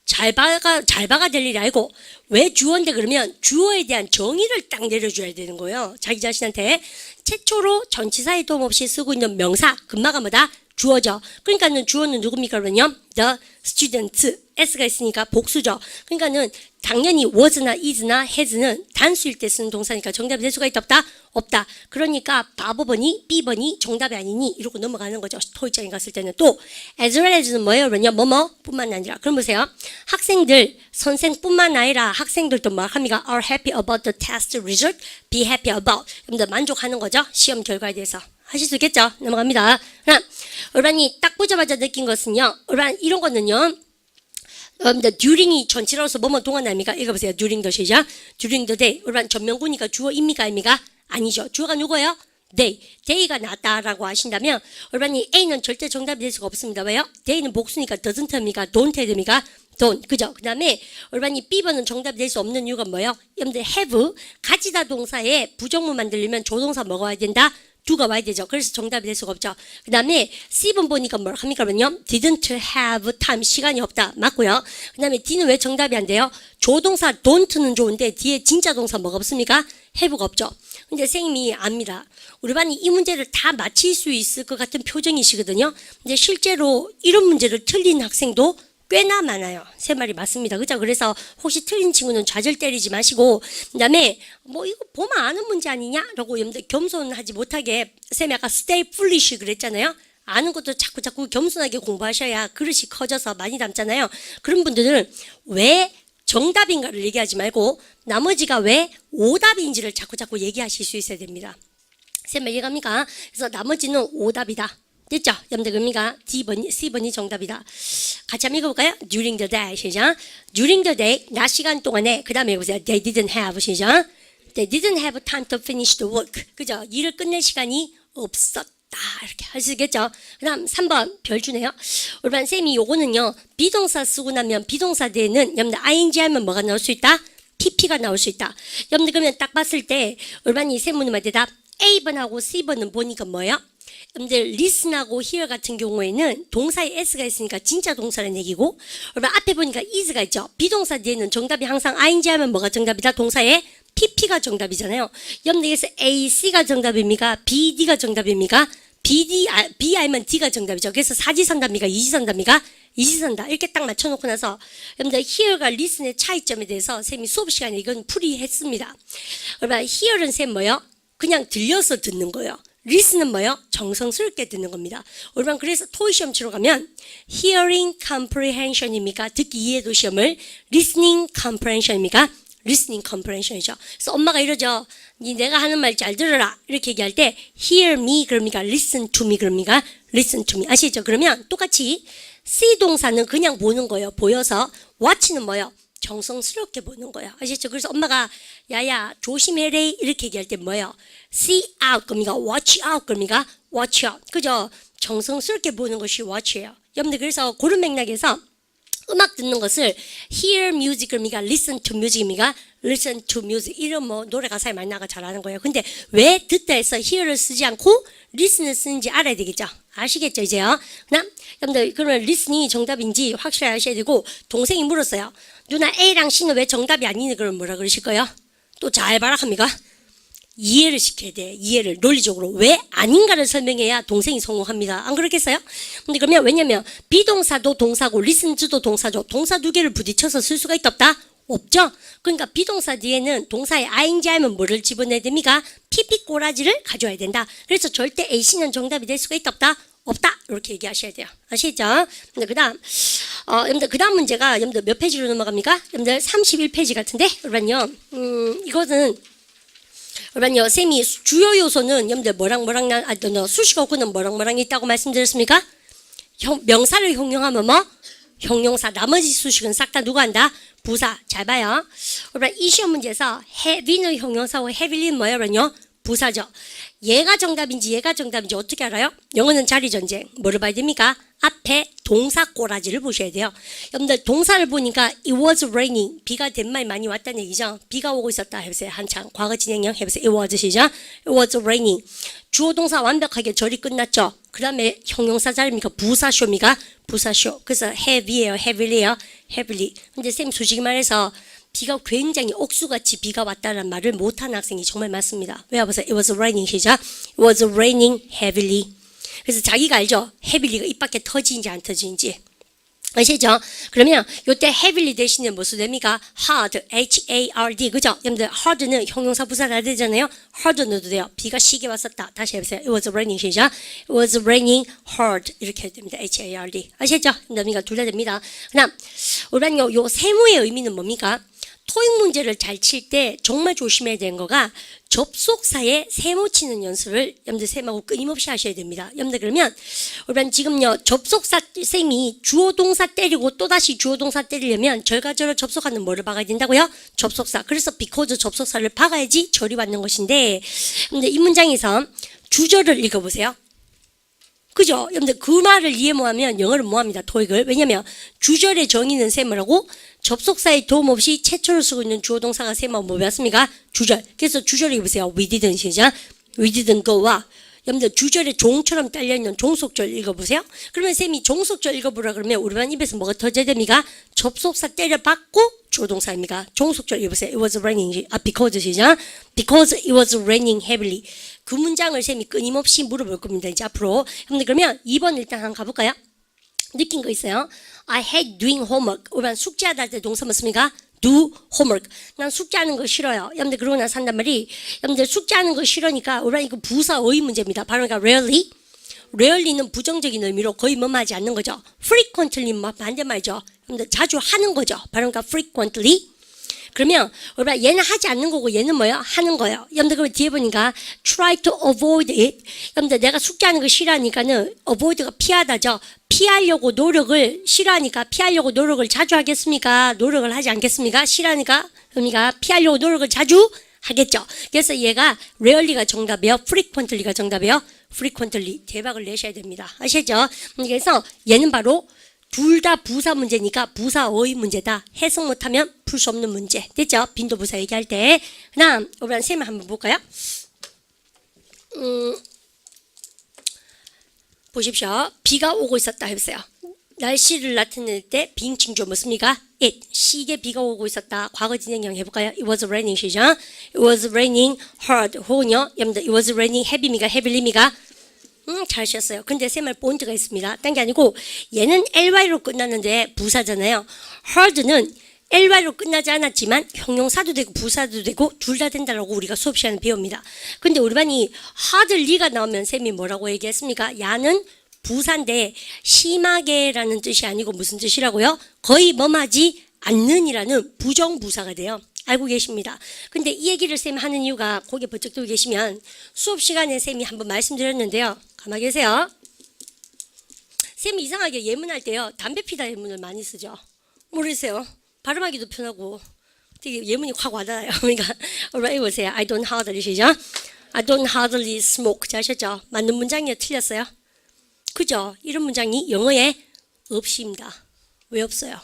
잘 봐가 될 일이 아니고 왜 주어인데 그러면 주어에 대한 정의를 딱 내려줘야 되는 거예요. 자기 자신한테 최초로 전치사의 도움 없이 쓰고 있는 명사 금마가 뭐다? 주어죠. 그러니까는 주어는 누굽니까 그러면요? the students s가 있으니까 복수죠. 그러니까는 당연히 was나 is나 has는 단수일 때 쓰는 동사니까 정답이 될 수가 있다 없다? 없다. 그러니까 바보번이 B번이 정답이 아니니 이러고 넘어가는 거죠. 토익장에 갔을 때는 또 as well as는 뭐예요? 그러냐 뭐뭐뿐만 아니라 그럼 보세요. 학생들 선생뿐만 아니라 학생들도 뭐 합니까? are happy about the test result. be happy about. 여러분들 만족하는 거죠. 시험 결과에 대해서. 하실 수 있겠죠? 넘어갑니다. 그럼 어른이 딱 보자마자 느낀 것은요. 어른 이런 거는요. 여러분들 during이 전치로서 뭐뭐 동안 아닙니까? 읽어보세요. during the 시작. during the day. 어른 전명구니까 주어입니까? 아닙니까? 아니죠. 주어가 누구예요? day. day가 낫다라고 하신다면 어른이 A는 절대 정답이 될 수가 없습니다. 왜요? day는 복수니까 doesn't 합니까? don't 해야 됩니까? don't. 그죠? 그 다음에 얼반이 B번은 정답이 될 수 없는 이유가 뭐예요? 여러분들 have 가지다 동사에 부정문 만들려면 조동사 먹어야 된다? do가 와야 되죠. 그래서 정답이 될 수가 없죠. 그 다음에 C번 보니까 뭘 합니까? 그러면요. didn't have time. 시간이 없다. 맞고요. 그 다음에 D는 왜 정답이 안 돼요? 조동사 don't는 좋은데 뒤에 진짜 동사 뭐가 없습니까? have가 없죠. 근데 선생님이 압니다. 우리 반이 이 문제를 다 맞힐 수 있을 것 같은 표정이시거든요. 근데 실제로 이런 문제를 틀린 학생도 꽤나 많아요. 세 말이 맞습니다. 그죠? 그래서 혹시 틀린 친구는 좌절 때리지 마시고, 그 다음에 뭐 이거 보면 아는 문제 아니냐? 라고 여러분들 겸손하지 못하게, 쌤이 아까 stay foolish 그랬잖아요. 아는 것도 자꾸 겸손하게 공부하셔야 그릇이 커져서 많이 담잖아요. 그런 분들은 왜 정답인가를 얘기하지 말고 나머지가 왜 오답인지를 자꾸 얘기하실 수 있어야 됩니다. 쌤 이해갑니까? 그래서 나머지는 오답이다. 됐죠? 여러분들 그러니까 C번이 정답이다. 같이 한번 읽어볼까요? During the day 시작. During the day 낮 시간 동안에 그 다음에 해보세요. They didn't have 시작. They didn't have time to finish the work. 그죠? 일을 끝낼 시간이 없었다. 없다 이렇게 할 수 있겠죠. 그 다음 3번 별 주네요. 우리 쌤이 요거는요 비동사 쓰고 나면 비동사 뒤에는 여러분들 ing 하면 뭐가 나올 수 있다? pp가 나올 수 있다. 여러분들 그러면 딱 봤을 때 우리 이 쌤문의 대답 A번하고 C번은 보니까 뭐예요? 여러분들 listen하고 hear 같은 경우에는 동사에 s가 있으니까 진짜 동사라는 얘기고 여러분 앞에 보니까 is가 있죠. 비동사 뒤에는 정답이 항상 ing 하면 뭐가 정답이다? 동사에 pp가 정답이잖아요. 여러분들 여기서 A, C가 정답입니까? B, D가 정답입니까? B 알면 D가 정답이죠. 그래서 사지선답니까? 이지선답니까? 이지선다. 이렇게 딱 맞춰놓고 나서 여러분들 hear과 listen의 차이점에 대해서 쌤이 수업 시간에 이건 풀이했습니다. 여러분 hear은 쌤 뭐요? 그냥 들려서 듣는 거예요. listen은 뭐요? 정성스럽게 듣는 겁니다. 여러분 그래서 토익 시험 치러 가면 hearing comprehension입니까? 듣기 이해도 시험을 listening comprehension입니까? listening comprehension이죠. 그래서 엄마가 이러죠. 내가 하는 말 잘 들어라. 이렇게 얘기할 때 hear me 그럽니까? listen to me 그럽니까? listen to me. 아시죠? 그러면 똑같이 see 동사는 그냥 보는 거예요. 보여서 watch는 뭐예요? 정성스럽게 보는 거예요. 아시죠? 그래서 엄마가 야야 조심해래 이렇게 얘기할 때 뭐예요? see out 겁니까? watch out 겁니까? watch out. 그죠? 정성스럽게 보는 것이 watch예요. 여러분들 그래서 그런 맥락에서 음악 듣는 것을 hear music 그럽니까? listen to music입니까? listen to music. 이런 뭐 노래 가사에 많이 나가 잘하는 거예요. 근데 왜 듣다 해서 hear를 쓰지 않고 listen을 쓰는지 알아야 되겠죠? 아시겠죠 이제요? 그다음 여러분들 그러면 listen이 정답인지 확실히 아셔야 되고 동생이 물었어요. 누나 A랑 C는 왜 정답이 아니니? 그럼 뭐라 그러실 거예요? 또 잘 봐라 합니까? 이해를 시켜야 돼. 이해를 논리적으로 왜 아닌가를 설명해야 동생이 성공합니다. 안 그렇겠어요? 근데 그러면 왜냐면 비동사도 동사고 리슨즈도 동사죠. 동사 두 개를 부딪혀서 쓸 수가 있다 없다? 없죠. 그러니까 비동사 뒤에는 동사에 ing 하면 뭐를 집어내야 됩니까? pp 꼬라지를 가져야 된다. 그래서 절대 AC는 정답이 될 수가 있다 없다? 없다. 이렇게 얘기하셔야 돼요. 아시죠? 근데 그다음 여러분들 그다음 문제가 여러분들 몇 페이지로 넘어갑니까? 여러분들 31페이지 같은데 여러분요. 이거는 여러분요. 쌤이 주요 요소는 여러분들 뭐랑 수식어구는 뭐랑 있다고 말씀드렸습니까? 명사를 형용하면 뭐? 형용사. 나머지 수식은 싹 다 누가 한다? 부사. 잘 봐요. 여러분 이 시험 문제에서 heavy는 형용사고 heavy는 뭐예요? 여러분요? 부사죠. 얘가 정답인지 어떻게 알아요? 영어는 자리전쟁. 뭐를 봐야 됩니까? 앞에 동사 꼬라지를 보셔야 돼요. 여러분들 동사를 보니까 it was raining. 비가 덴마에 많이 왔다는 얘기죠. 비가 오고 있었다 해보세요. 한창. 과거 진행형 해보세요. it was 시작. it was raining. 주어 동사 완벽하게 절이 끝났죠. 그 다음에 형용사 자리입니까? 부사쇼입니까? 부사쇼. 그래서 heavy예요. heavy예요. heavily. 근데 쌤 솔직히 말해서 비가 굉장히 옥수같이 비가 왔다는 말을 못하는 학생이 정말 많습니다. 왜 보세요? It was raining 시작. It was raining heavily. 그래서 자기가 알죠? heavily가 입 밖에 터지는지 안 터지는지. 아시죠? 그러면 요때 heavily 대신에 무슨 됩니까? hard, H-A-R-D. 그죠? 여러분들 hard는 형용사 부사 다 되잖아요. hard 넣어도 돼요. 비가 시게 왔었다. 다시 해보세요. It was raining 시작. It was raining hard. 이렇게 해도 됩니다. H-A-R-D. 아시죠? 그러니까 둘 다 됩니다. 그다음 우리는 요 세모의 의미는 뭡니까? 토익 문제를 잘 칠 때 정말 조심해야 되는 거가 접속사에 세모 치는 연습을 여러분들 쌤하고 끊임없이 하셔야 됩니다. 여러분들 그러면 우리는 지금요 접속사 쌤이 주어 동사 때리고 또다시 주어 동사 때리려면 절과 절을 접속하는 뭐를 박아야 된다고요? 접속사. 그래서 because 접속사를 박아야지 절이 받는 것인데 근데 이 문장에서 주절을 읽어보세요. 그죠? 여러분들 그 말을 이해 못하면 영어를 못합니다. 토익을. 왜냐면 주절의 정의는 쌤이라고 접속사의 도움 없이 최초로 쓰고 있는 주어 동사가 쌤하고 뭐 배웠습니까? 주절. 그래서 주절 읽으세요. We didn't 시작. We didn't go와 여러분들 주절에 종처럼 딸려있는 종속절 읽어보세요. 그러면 쌤이 종속절 읽어보라 그러면 우리만 입에서 뭐가 터져야 됩니까? 접속사 때려받고 주어동사입니까? 종속절 읽어보세요. It was raining. because 시작. Because it was raining heavily. 그 문장을 쌤이 끊임없이 물어볼 겁니다. 이제 앞으로. 여러분들 그러면 2번 일단 한번 가볼까요? 느낀 거 있어요? I hate doing homework. 우리는 숙제하다 할 때 동사 뭐습니까? do homework. 난 숙제하는 거 싫어요. 여러분들 그러고 나서 한단 말이 여러분들 숙제하는 거 싫으니까 우리는 이거 부사의 문제입니다. 바로 그러니까 rarely. rarely는 부정적인 의미로 거의 뭐하지 않는 거죠. frequently는 반대말이죠. 여러분들 자주 하는 거죠. 바로 그러니까 frequently. 그러면 우리가 얘는 하지 않는 거고 얘는 뭐예요? 하는 거예요. 여러분들 그 뒤에 보니까 try to avoid it. 여러분들 내가 숙제하는 거 싫어하니까는 avoid가 피하다죠. 피하려고 노력을 싫어하니까 피하려고 노력을 자주 하겠습니까? 노력을 하지 않겠습니까? 싫어하니까 그러니까 피하려고 노력을 자주 하겠죠. 그래서 얘가 rarely가 정답이에요. frequently가 정답이에요. frequently 대박을 내셔야 됩니다. 아시죠? 그래서 얘는 바로 둘 다 부사 문제니까 부사어의 문제다. 해석 못하면 풀 수 없는 문제. 됐죠? 빈도부사 얘기할 때. 그다음 우리 셈을 한번 볼까요? 보십시오. 비가 오고 있었다 해보세요. 날씨를 나타낼 때 빙칭조 뭡니까? it. 시계 비가 오고 있었다. 과거 진행형 해볼까요? It was raining 시죠? It was raining hard. 혹은요, 여러분들 it was raining heavy입니까? heavy입니까? 잘하셨어요. 근데 쌤말 본드가 있습니다. 딴 게 아니고 얘는 ly로 끝났는데 부사잖아요. hard는 ly로 끝나지 않았지만 형용사도 되고 부사도 되고 둘 다 된다라고 우리가 수업 시간에 배웁니다. 근데 우리 반이 hardly가 나오면 쌤이 뭐라고 얘기했습니까? 야는 부사인데 심하게라는 뜻이 아니고 무슨 뜻이라고요? 거의 뭐하지 않는이라는 부정부사가 돼요. 알고 계십니다. 근데 이 얘기를 쌤이 하는 이유가 고개 번쩍 들고 계시면 수업 시간에 쌤이 한번 말씀드렸는데요. 가만히 계세요. 쌤이 이상하게 예문할 때요. 담배 피다 예문을 많이 쓰죠. 모르세요? 발음하기도 편하고 되게 예문이 확 와닿아요. 그러니까 alright 보세요. I don't hardly 시죠? I don't hardly smoke. 잘 하셨죠? 맞는 문장이요? 틀렸어요? 그죠? 이런 문장이 영어에 없습니다. 왜 없어요?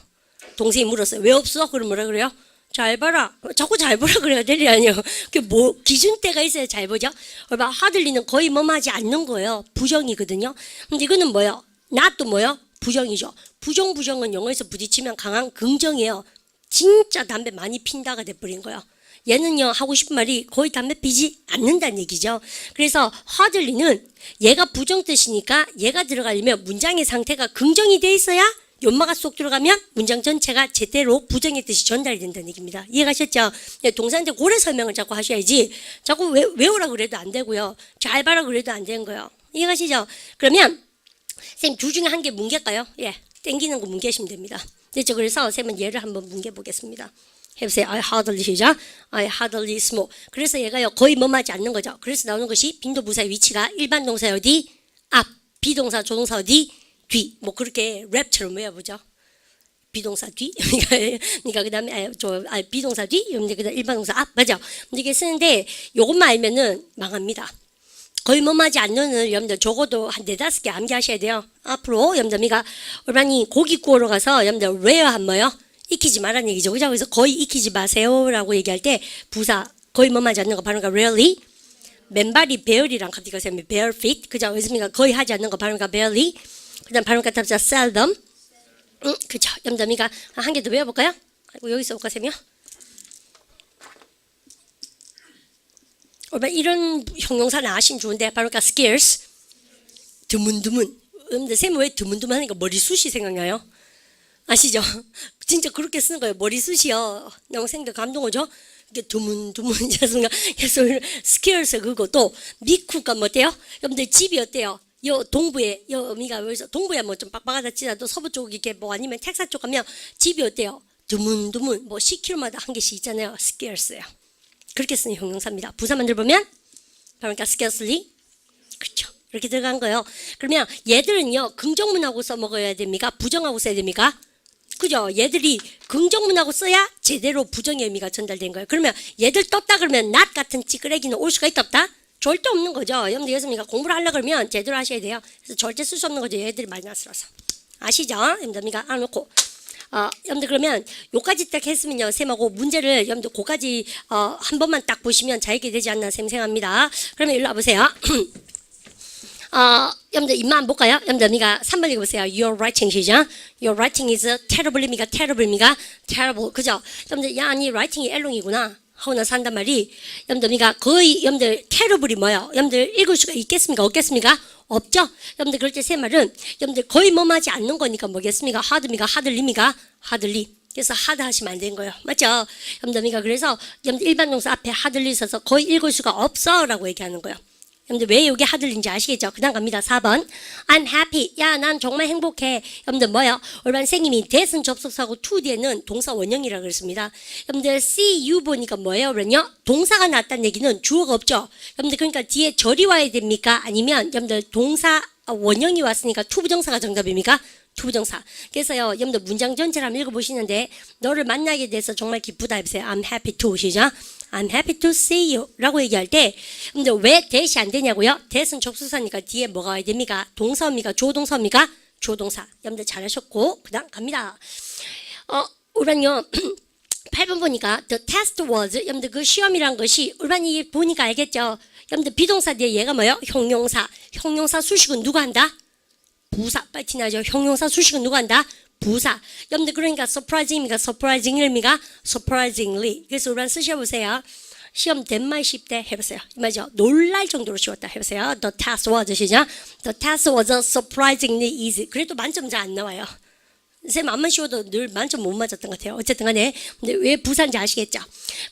동생이 물었어요. 왜 없어? 그럼 뭐라 그래요? 잘 봐라. 자꾸 잘 보라 그래야 될 일 아니에요. 그게 뭐 기준대가 있어야 잘 보죠. 그러니까 하들리는 거의 뭐하지 않는 거예요. 부정이거든요. 근데 이거는 뭐예요? not도 뭐예요? 부정이죠. 부정은 영어에서 부딪히면 강한 긍정이에요. 진짜 담배 많이 핀다가 돼버린 거예요. 얘는요 하고 싶은 말이 거의 담배 피지 않는다는 얘기죠. 그래서 하들리는 얘가 부정 뜻이니까 얘가 들어가려면 문장의 상태가 긍정이 돼 있어야 연마가 쏙 들어가면 문장 전체가 제대로 부정의 뜻이 전달이 된다는 얘기입니다. 이해가셨죠? 동사한테 고래 설명을 자꾸 하셔야지 자꾸 외우라 그래도 안 되고요. 잘 봐라 그래도 안 되는 거예요. 이해가시죠? 그러면 쌤 둘 중에 한 개 뭉갤까요? 예, 땡기는 거 뭉개시면 됩니다. 됐죠? 그래서 쌤은 얘를 한번 뭉개보겠습니다. 해보세요. I hardly 시작. I hardly smoke. 그래서 얘가요 거의 뭐하지 않는 거죠. 그래서 나오는 것이 빈도부사의 위치가 일반 동사 어디? 앞. 비동사 조동사 어디? 뒤. 뭐 그렇게 랩처럼 외워보죠. 비동사 뒤. 그러니까 그다음에 비동사 뒤. 그다음 일반 동사 앞. 맞죠? 이게 쓰는데 요것만 알면은 망합니다. 거의 뭐하지 않는을 여러분들 적어도 한 4-5개 암기하셔야 돼요. 앞으로 여러분들 얼마니 고기 구우러 가서 여러분들 rare 뭐요? 익히지 말라는 얘기죠. 그죠? 그래서 거의 익히지 마세요라고 얘기할 때 부사 거의 뭐하지 않는 거 발음가 rarely. 맨발이 barely랑 같이 가세요. bare feet. 그죠? 그래서 거의 하지 않는 거 발음가 barely. 그다음 발음가 탑자 seldom. 그죠? 여러분들 한 개 더 배워볼까요? 아이고 여기서 볼까 쌤이요? 이런 형용사는 아시면 좋은데 발음가 scarce. 드문드문. 여러분들 쌤 왜 드문드문 하니까 머리숱이 생각나요? 아시죠? 진짜 그렇게 쓰는 거예요. 머리숱이요. 영생들 감동 오죠? 이게 드문드문 계속 스케일스 그거 또 미쿠가 뭐 어때요? 여러분들 집이 어때요? 요 동부에 여기서 동부야 뭐 좀 빡빡하다 치더라도 서부 쪽 이렇게 뭐 아니면 텍사스 쪽 가면 집이 어때요? 드문드문 뭐 10km마다 한 개씩 있잖아요. 스케일스예요. 그렇게 쓰는 형용사입니다. 부사만 들보면 그러니까 scarcely 그렇죠. 이렇게 들어간 거예요. 그러면 얘들은요 긍정문하고 써먹어야 됩니까? 부정하고 써야 됩니까? 그죠? 얘들이 긍정문하고 써야 제대로 부정의 의미가 전달된 거예요. 그러면 얘들 떴다 그러면 not 같은 찌끄레기는 올 수가 있다 없다? 절대 없는 거죠. 여러분들 그래서 공부를 하려고 그러면 제대로 하셔야 돼요. 그래서 절대 쓸 수 없는 거죠. 얘들이 마이너스라서. 아시죠? 여러분들 안 놓고 여러분들 그러면 요까지 딱 했으면요 쌤하고 문제를 여러분들 그까지 한 번만 딱 보시면 잘 있게 되지 않나 쌤 생각합니다. 그러면 일로 와보세요. 여러분들 입만 안 볼까요? 여러분들 3번 읽어보세요. Your writing 시죠? Your writing is terrible입니까? terrible입니까? terrible. 그죠? 여러분들 야 아니 writing이 엘롱이구나 하고 나서 한단 말이 여러분들 거의 여러분들 terrible이 뭐예요? 여러분들 읽을 수가 있겠습니까? 없겠습니까? 없죠? 여러분들 그럴 때 세 말은 여러분들 거의 뭐하지 않는 거니까 뭐겠습니까? hard입니까? hardly입니까? hardly. 그래서 hard 하시면 안 되는 거예요. 맞죠? 여러분들 그래서 여러분들 일반 동사 앞에 hardly 있어서 거의 읽을 수가 없어 라고 얘기하는 거예요. 여러분들 왜 여기 hardly인지 아시겠죠? 그 다음 갑니다. 4번 I'm happy. 야 난 정말 행복해. 여러분들 뭐예요? 올반 선생님이 that은 접속사고 to 뒤에는 동사 원형이라고 그랬습니다. 여러분들 see you 보니까 뭐예요? 그러면요 동사가 나왔다는 얘기는 주어가 없죠. 여러분들 그러니까 뒤에 절이 와야 됩니까? 아니면 여러분들 동사 원형이 왔으니까 to 부정사가 정답입니까? to 부정사. 그래서요 여러분들 문장 전체를 한번 읽어보시는데 너를 만나게 돼서 정말 기쁘다 해보세요. I'm happy to 시죠? I'm happy to see you 라고 얘기할 때 근데 왜 that이 안 되냐고요? that은 접수사니까 뒤에 뭐가 와야 됩니까? 동사입니까? 조동사입니까? 조동사. 여러분들 잘하셨고 그 다음 갑니다. 우리는요 8번 보니까 the test was 여러분들 그 시험이란 것이 우리는 보니까 알겠죠? 여러분들 비동사 뒤에 얘가 뭐예요? 형용사. 형용사 수식은 누가 한다? 부사. 빨리 티나죠? 형용사 수식은 누가 한다? 부사. 여러분들 그러니까 surprising입니까? surprising입니까? surprisingly. 그래서 우리는 쓰셔보세요. 시험 된말 쉽대 해보세요. 맞죠? 놀랄 정도로 쉬웠다 해보세요. The test was 시작. The test was surprisingly easy. 그래도 만점 잘 안 나와요. 쌤 안만 쉬워도 늘 만점 못 맞았던 것 같아요. 어쨌든 간에 근데 왜 부사인지 아시겠죠?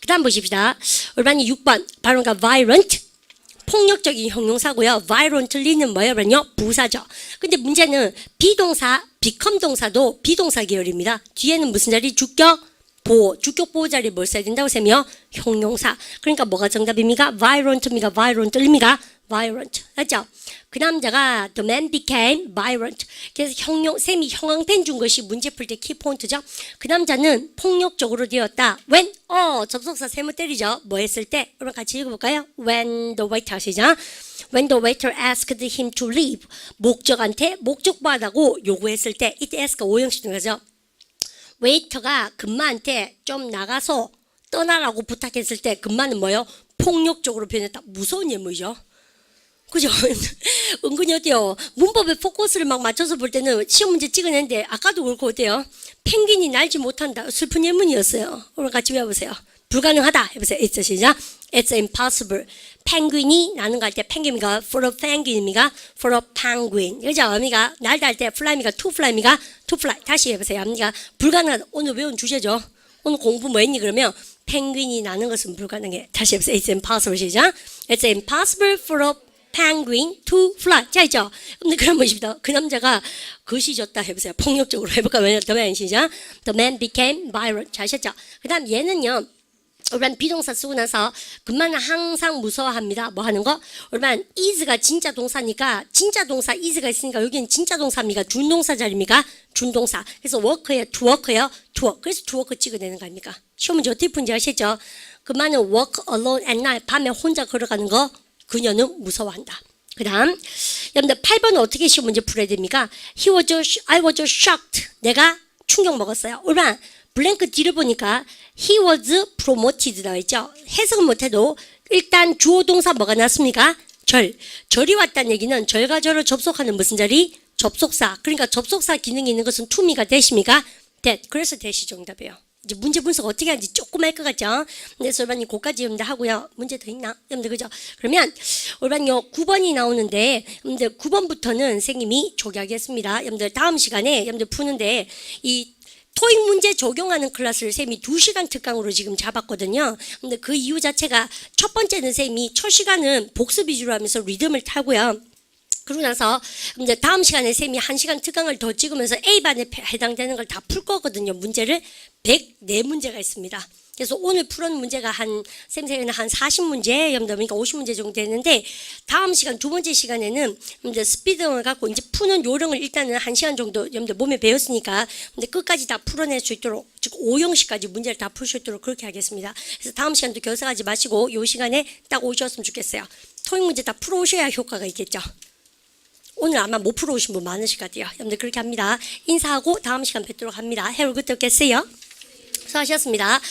그 다음 보십시다. 우리반이 6번 바로 그러니까 violent 폭력적인 형용사고요. violently는 뭐예요? 그러면요 부사죠. 근데 문제는 비동사 become 동사도 비동사 계열입니다. 뒤에는 무슨 자리? 주격 보호. 주격 보호 자리에 뭘 써야 된다고 쌤이요? 형용사. 그러니까 뭐가 정답입니까? violent입니까? violent입니까? violent. 맞죠? 그 남자가 the man became violent. 그래서 쌤이 형광펜 준 것이 문제 풀 때 키포인트죠. 그 남자는 폭력적으로 되었다. when 접속사 세모 때리죠. 뭐 했을 때? 그럼 같이 읽어볼까요? when the waiter 시작. when the waiter asked him to leave. 목적한테 목적받다고 요구했을 때 이때 ask가 오형식 중이죠. 웨이터가 금마한테 좀 나가서 떠나라고 부탁했을 때 금마는 뭐예요? 폭력적으로 변했다. 무서운 예물이죠. 그죠? 은근히 어때요? 문법에 포커스를 막 맞춰서 볼 때는 시험 문제 찍어냈는데 아까도 그렇고 어때요? 펭귄이 날지 못한다. 슬픈 예문이었어요. 오늘 같이 외워보세요. 불가능하다 해보세요. It's 시작. It's impossible. 펭귄이 나는 거 할 때 펭귄이가 for a penguin입니까? for a penguin. 그죠? 어미가 날다 할 때 fly입니까? to fly입니까? to fly. 다시 해보세요. 어미가 불가능하다. 오늘 외운 주제죠. 오늘 공부 뭐 했니? 그러면 펭귄이 나는 것은 불가능해. 다시 해보세요. It's impossible 시작. It's impossible for a penguin to fly. 자, 있죠? 근데 그럼 보십시다. 그 남자가 거시졌다 해보세요. 폭력적으로 해볼까? 왜냐면 the man 시작. The man became violent. 잘 하셨죠? 그 다음 얘는요. 우리는 비동사 쓰고 나서 그만 항상 무서워합니다. 뭐 하는 거? 우리는 is가 진짜 동사니까 진짜 동사 is가 있으니까 여기는 진짜 동사입니까? 준동사 자리입니까? 준동사. 그래서 work예요, to work예요, to work. 그래서 to work 찍어내는 거 아닙니까? 시험 문제 어떻게 푼지 아시죠? 그만은 work alone at night. 밤에 혼자 걸어가는 거 그녀는 무서워한다. 그 다음 여러분들 8번은 어떻게 시험 문제 풀어야 됩니까? I was shocked. 내가 충격 먹었어요. 우리는 블랭크 뒤를 보니까 he was promoted라고 했죠. 해석은 못해도 일단 주어 동사 뭐가 났습니까? 절이 왔다는 얘기는 절과 절을 접속하는 무슨 자리? 접속사. 그러니까 접속사 기능이 있는 것은 to미가 that입니까? that. 그래서 that이 정답이에요. 이제 문제 분석 어떻게 하는지 조금 할 것 같죠? 그래서 여러분이 그까지 여러분들 하고요. 문제 더 있나? 여러분들 그죠? 그러면 여러분요 9번이 나오는데 여러분들 9번부터는 선생님이 조기하겠습니다. 여러분들 다음 시간에 여러분들 푸는데 이 토익 문제 적용하는 클래스를 쌤이 2시간 특강으로 지금 잡았거든요. 근데 그 이유 자체가 첫 번째는 쌤이 첫 시간은 복습 위주로 하면서 리듬을 타고요. 그러고 나서 이제 다음 시간에 쌤이 1시간 특강을 더 찍으면서 A반에 해당되는 걸 다 풀 거거든요. 문제를 104문제가 있습니다. 그래서 오늘 풀은 문제가 쌤 생각에는 한 40문제, 그러니까 50문제 정도 되는데 다음 시간 두 번째 시간에는 이제 스피드를 갖고 이제 푸는 요령을 일단은 1시간 정도 여러분들 몸에 배웠으니까 근데 끝까지 다 풀어낼 수 있도록 즉 5형식까지 문제를 다 풀 수 있도록 그렇게 하겠습니다. 그래서 다음 시간도 결석하지 마시고 요 시간에 딱 오셨으면 좋겠어요. 토익 문제 다 풀어 오셔야 효과가 있겠죠. 오늘 아마 못 풀어 오신 분 많으실 것 같아요. 여러분들 그렇게 합니다. 인사하고 다음 시간 뵙도록 합니다. Have a good day. 수고하셨습니다.